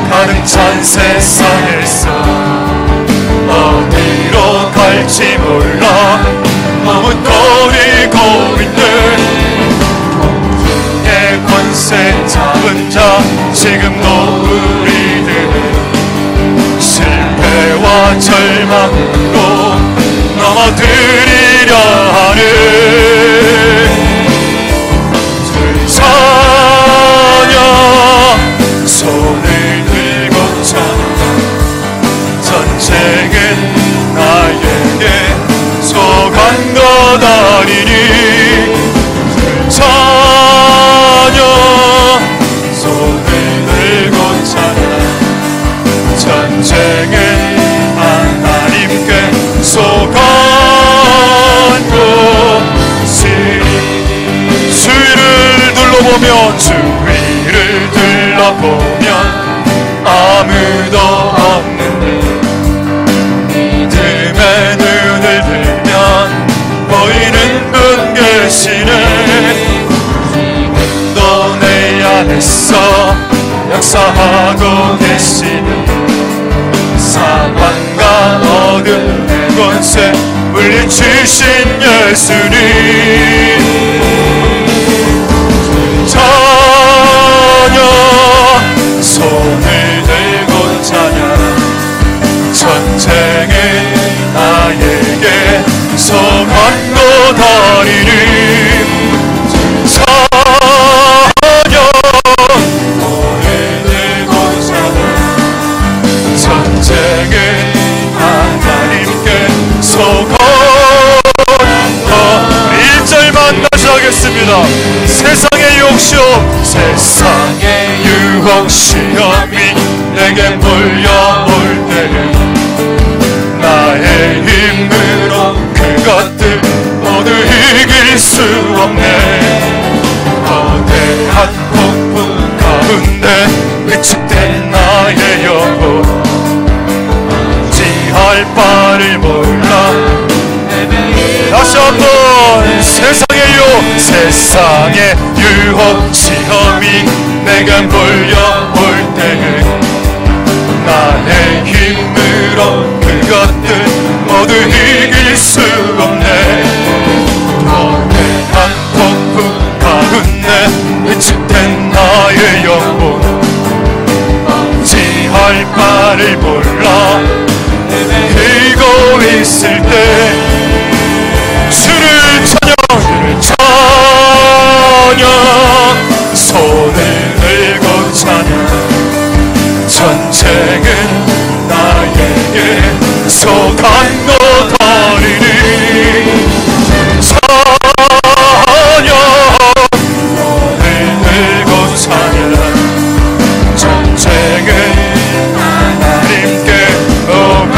가득 찬 세상에서 어디로 갈지 몰라 머뭇거리고 있는 내 권세 잡은 자, 지금도 우리들은 실패와 절망으로 넘어뜨리려 하는 찬양, 손을 들고 찬양. 전쟁은 나에게 속한 것 아니니 찬양, 손을 들고 찬양. 전쟁은 하나님께 속한 것이니 주위를 둘러보면 주위를 둘러보면 아무도 없는데 믿음의 눈을 들면 보이는 분 계시네. 역사하고 계시는 사망과 어둠의 권세 물리치신 예수님, 찬양 손을 들고 찬양, 전쟁은 나에게 서간 것 아니니 찬양 손을 들고 찬양, 전쟁은 하나님께 서간 1절만 다시 하겠습니다. 세상의 욕심, 세상의 유혹 시험이 내게 몰려올 때에 나의 힘으로 그것들 모두 이길 수 없네. 거대한 폭풍 가운데 위축된 나의 영혼, 어찌할 바를 몰라. 다시 한번 세상의 유혹 시험이 내게 몰려올 때에 나의 힘으로 그것들 모두 이길 수 없네. 거대한 폭풍 가운데 위축된 나의 영혼, 어찌할 바를 몰라. 헤매고 있을 때 주를 찬양, 손을 들고 찬양, 전쟁은 나에게 속한 것 아니니 찬양, 손을 들고 찬양, 전쟁은 하나님께 오가.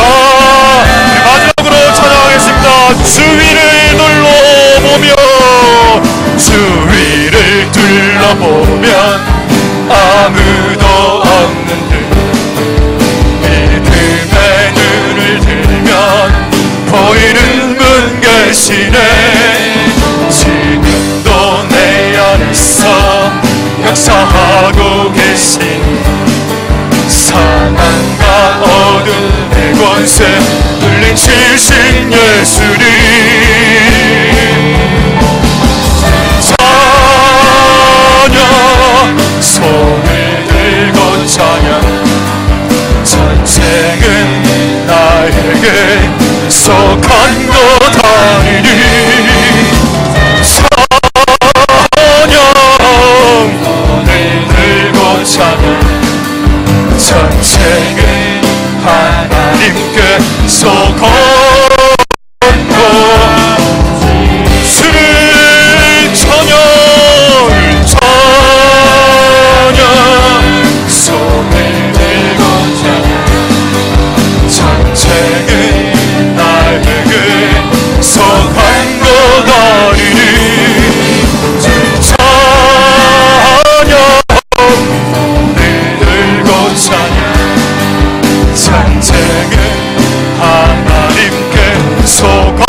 마지막으로 찬양하겠습니다. 주위를 둘러보며, 주위를 둘러보면 아무도 없는 듯, 믿음의 눈을 들면 보이는 분 계시네. 지금도 내 안에서 역사하고 계신 사망과 어둠의 권세 물리치신 예수님, 손을 들고 찬양, 전쟁은 나에게 속한 것 아니니 찬양, 손을 들고 찬양, 전쟁은 하나님께 속한 마지막으로 주를 찬양, 손을 들고 찬양, 선택은 나에게 속한 것 아니니 찬양, 손을 들고 찬양, 선택은 하나님께 속한.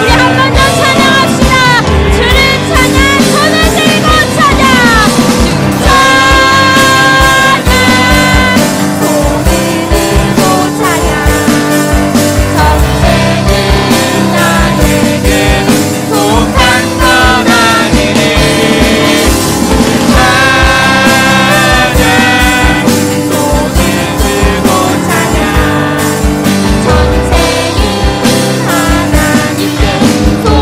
우리 한 번 더 찬양합시다. 주를 찬양, 손을 들고 찬양, 손을 들고 찬양, 전쟁은 나에게 속한 것 아니니 찬양, 손을 들고 찬양, 전쟁은 하나님께 속한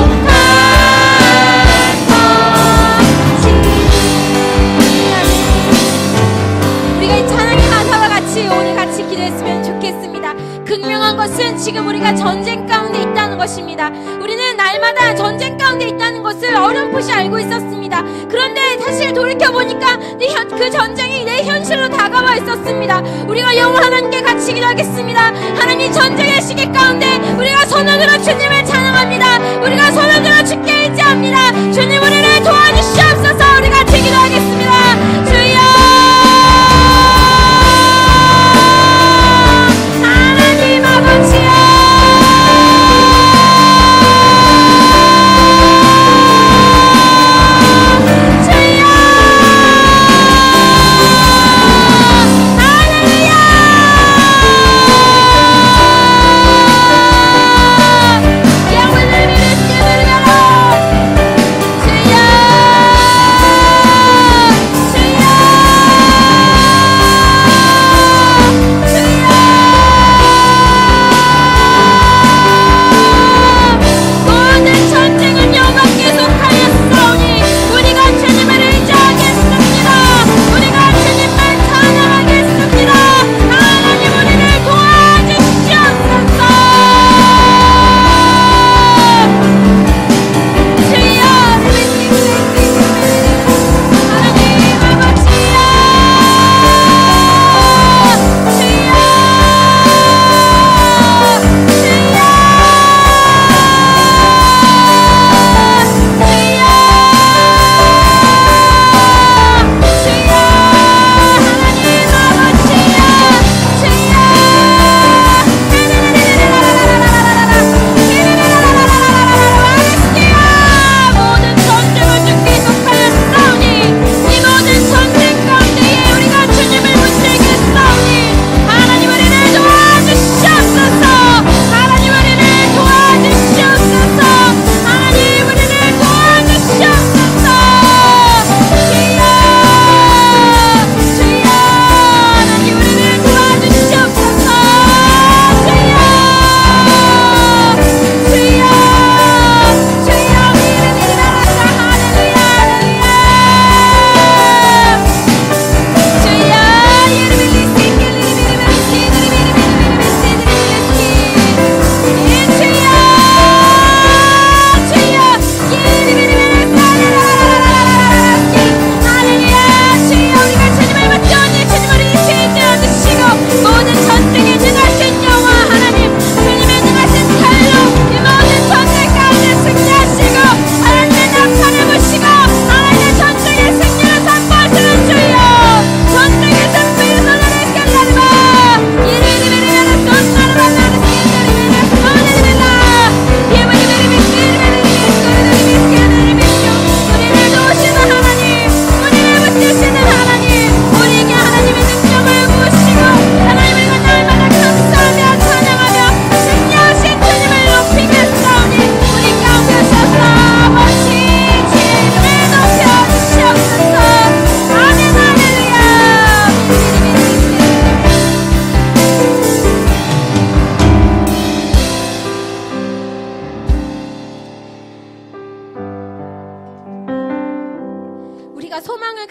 것이. 우리가 이 찬양의 가사와 같이 오늘 같이 기도했으면 좋겠습니다. 극명한 것은 지금 우리가 전쟁 가운데 있다는 것입니다. 우리는 날 날마다 전쟁 가운데 있다는 것을 어렴풋이 알고 있었습니다. 그런데 사실 돌이켜보니까 그 전쟁이 내 현실로 다가와 있었습니다. 우리가 영원 하나님께 같이 기도하겠습니다. 하나님, 전쟁의 시기 가운데 우리가 손을 들어 주님을 찬양합니다. 우리가 손을 들어 주께 의지합니다. 주님, 우리를 도와주시옵소서. 우리 같이 기도하겠습니다. 주여, 하나님 아버지여,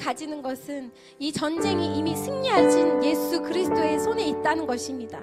가지는 것은 이 전쟁이 이미 승리하신 예수 그리스도의 손에 있다는 것입니다.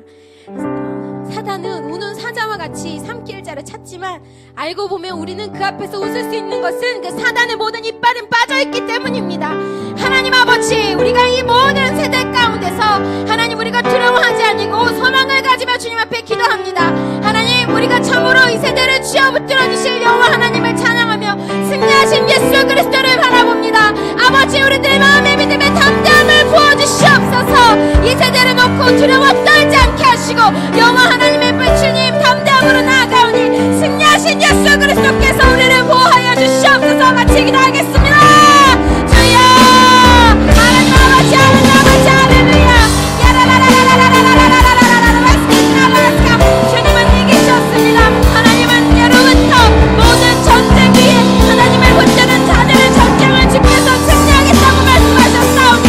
사단은 우는 사자와 같이 삼킬 자를 찾지만 알고 보면 우리는 그 앞에서 웃을 수 있는 것은 그 사단의 모든 이빨은 빠져있기 때문입니다. 하나님 아버지, 우리가 이 모든 세대 가운데서 하나님, 우리가 두려워하지 아니고 소망을 가지며 주님 앞에 기도합니다. 하나님, 우리가 참으로 이 세대를 쥐어 붙들어 주실 여호와 하나님을 찬양하며 승리하신 예수 그리스도를 바라봅니다. 아버지, 우리들 마음의 믿음의 담대함을 부어주시옵소서. 이 세대를 놓고 두려워 떨지 않게 하시고 여호와 하나님의 분 주님 담대함으로 나아가오니 승리하신 예수 그리스도께서 우리를 보호하여 주시옵소서. 같이 기도하겠습니다. 주여, 하나님 아버지, 하나님 아버지, 할렐루야. 주님은 이기셨습니다. 하나님은 예로부터 모든 전쟁 위에 하나님을 붙드는 자들의 전쟁을 지켜서 승리하겠다고 말씀하셨사오니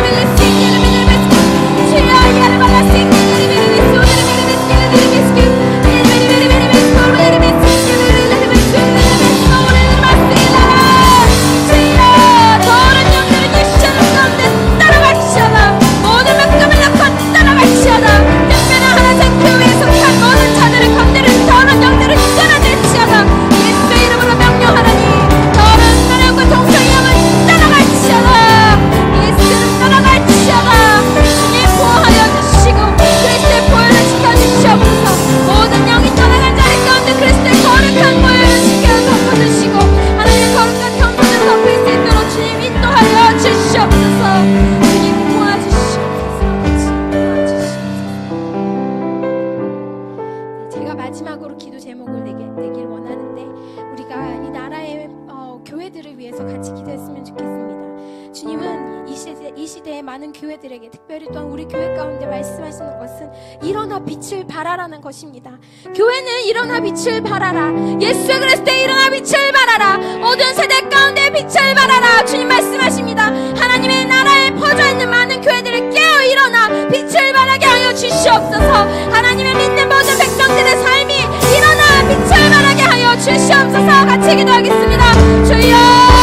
많은 교회들에게, 특별히 또한 우리 교회 가운데 말씀하시는 것은 일어나 빛을 발하라는 것입니다. 교회는 일어나 빛을 발하라. 예수 그리스도의 일어나 빛을 발하라. 어두운 세대 가운데 빛을 발하라. 주님 말씀하십니다. 하나님의 나라에 퍼져 있는 많은 교회들을 깨어 일어나 빛을 발하게 하여 주시옵소서. 하나님을 믿는 모든 백성들의 삶이 일어나 빛을 발하게 하여 주시옵소서. 같이 기도하겠습니다. 주여,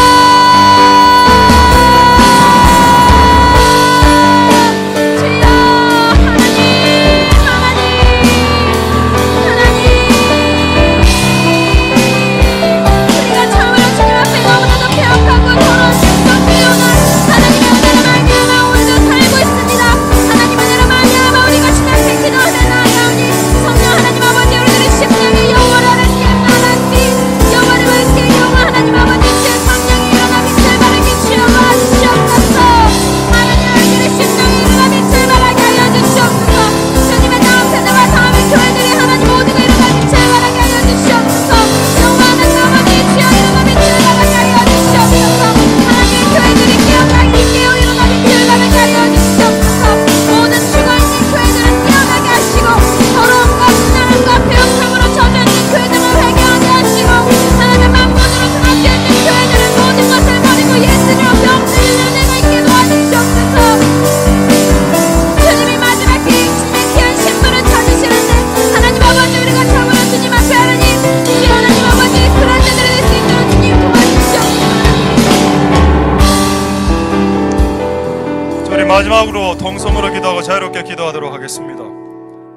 마지막으로 통성으로 기도하고 자유롭게 기도하도록 하겠습니다.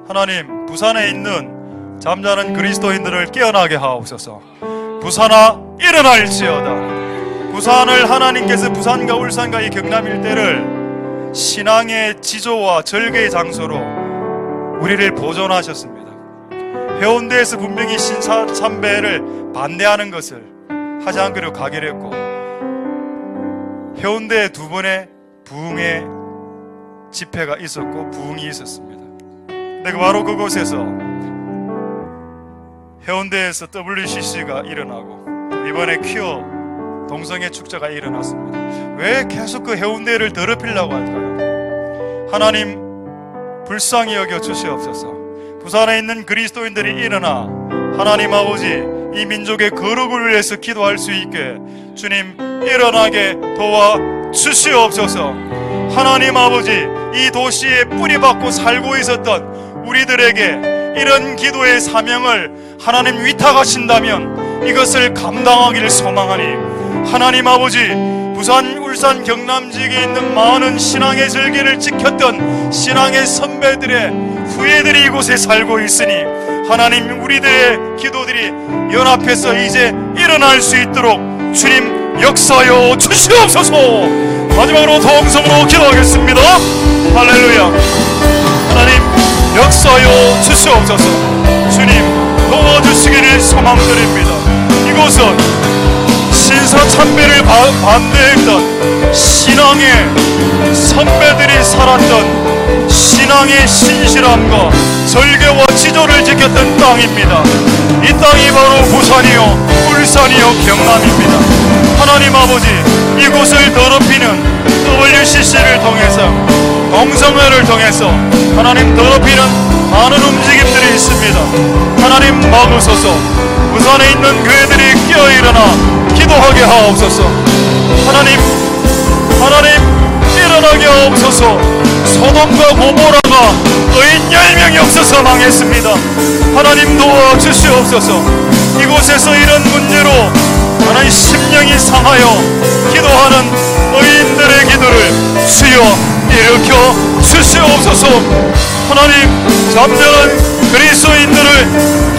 하나님, 부산에 있는 잠자는 그리스도인들을 깨어나게 하옵소서. 부산아 일어날지어다. 부산을 하나님께서 부산과 울산과 이 경남 일대를 신앙의 지조와 절개의 장소로 우리를 보존하셨습니다. 해운대에서 분명히 신사참배를 반대하는 것을 하지 않기로 가기로 했고, 해운대에 2번의 부흥의 집회가 있었고 부흥이 있었습니다. 근데 바로 그곳에서 해운대에서 WCC가 일어나고 이번에 퀴어 동성애 축제가 일어났습니다. 왜 계속 그 해운대를 더럽히려고 할까요? 하나님 불쌍히 여겨 주시옵소서. 부산에 있는 그리스도인들이 일어나 하나님 아버지 이 민족의 거룩을 위해서 기도할 수 있게 주님 일어나게 도와 주시옵소서. 하나님 아버지 이 도시에 뿌리박고 살고 있었던 우리들에게 이런 기도의 사명을 하나님 위탁하신다면 이것을 감당하기를 소망하니 하나님 아버지 부산, 울산, 경남 지역에 있는 많은 신앙의 절기를 지켰던 신앙의 선배들의 후예들이 이곳에 살고 있으니 하나님 우리들의 기도들이 연합해서 이제 일어날 수 있도록 주님 역사하여 주시옵소서. 마지막으로 동성으로 기도하겠습니다. 할렐루야. 하나님 역사하여 주시옵소서. 주님 도와주시기를 소망드립니다. 이곳은 신사참배를 반대했던 신앙의 선배들이 살았던 신앙의 신실함과 절개와 지조를 지켰던 땅입니다. 이 땅이 바로 부산이요 울산이요 경남입니다. 하나님 아버지 이곳을 더럽히는 WCC를 통해서 동성애를 통해서 하나님 더럽히는 많은 움직임들이 있습니다. 하나님 막으소서. 부산에 있는 교회들이 깨어일어나 기도하게 하옵소서. 하나님 일어나게 하옵소서. 소돔과 고모라가 의인 10명이 없어서 망했습니다. 하나님 도와주시옵소서. 이곳에서 이런 문제로 하나님 심령이 상하여 기도하는 의인들의 기도를 주여 일으켜 주시옵소서. 하나님 잠자는 그리스도인들을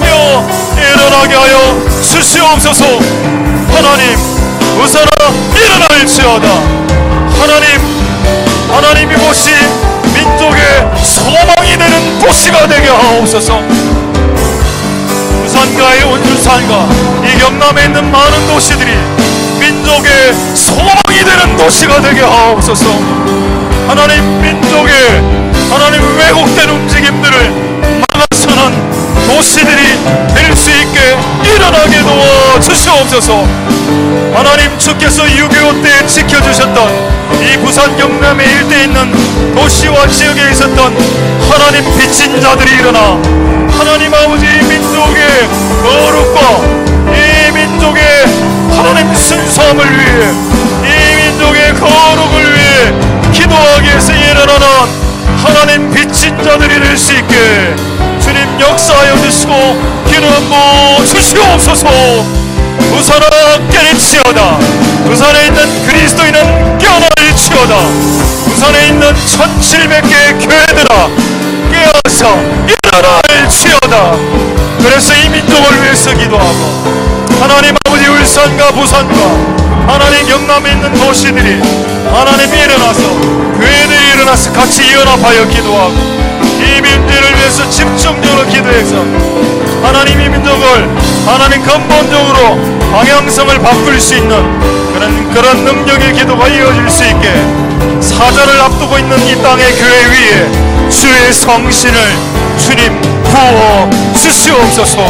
깨어 일어나게 하여 주시옵소서. 하나님 부산아 일어날지어다. 하나님 이곳이 민족의 소망이 되는 도시가 되게 하옵소서. 부산과 온주산과 이 경남에 있는 많은 도시들이 민족의 소망이 되는 도시가 되게 하옵소서. 하나님 민족의 왜곡된 움직임들을 막아서는 도시들이 될 수 있게 일어나게 도와 주시옵소서. 하나님 주께서 6.25 때 지켜주셨던 이 부산 경남의 일대에 있는 도시와 지역에 있었던 하나님 빚진 자들이 일어나 하나님 아버지 민족의 거룩과 이 민족의 하나님 순수함을 위해 이 민족의 거룩을 위해 기도하기 위해서 일어나는 하나님 빚진 자들이 될 수 있게 주님 역사하여 주시고 기름 부어 주시옵소서. 부산아 깨리치어다. 부산에 있는 그리스도인은 깨어날지어다. 부산에 있는 1700개의 교회들아 깨어서 일어날지어다. 그래서 이 민족을 위해서 기도하고 하나님 아버지 울산과 부산과 하나님 경남에 있는 도시들이 하나님 일어나서 교회들이 일어나서 같이 연합하여 기도하고 이 민족을 위해서 집중적으로 기도해서 하나님 이 민족을 하나님 근본적으로 방향성을 바꿀 수 있는 그런 능력의 기도가 이어질 수 있게 사자를 앞두고 있는 이 땅의 교회 위에 주의 성신을 주님 부어 주시옵소서.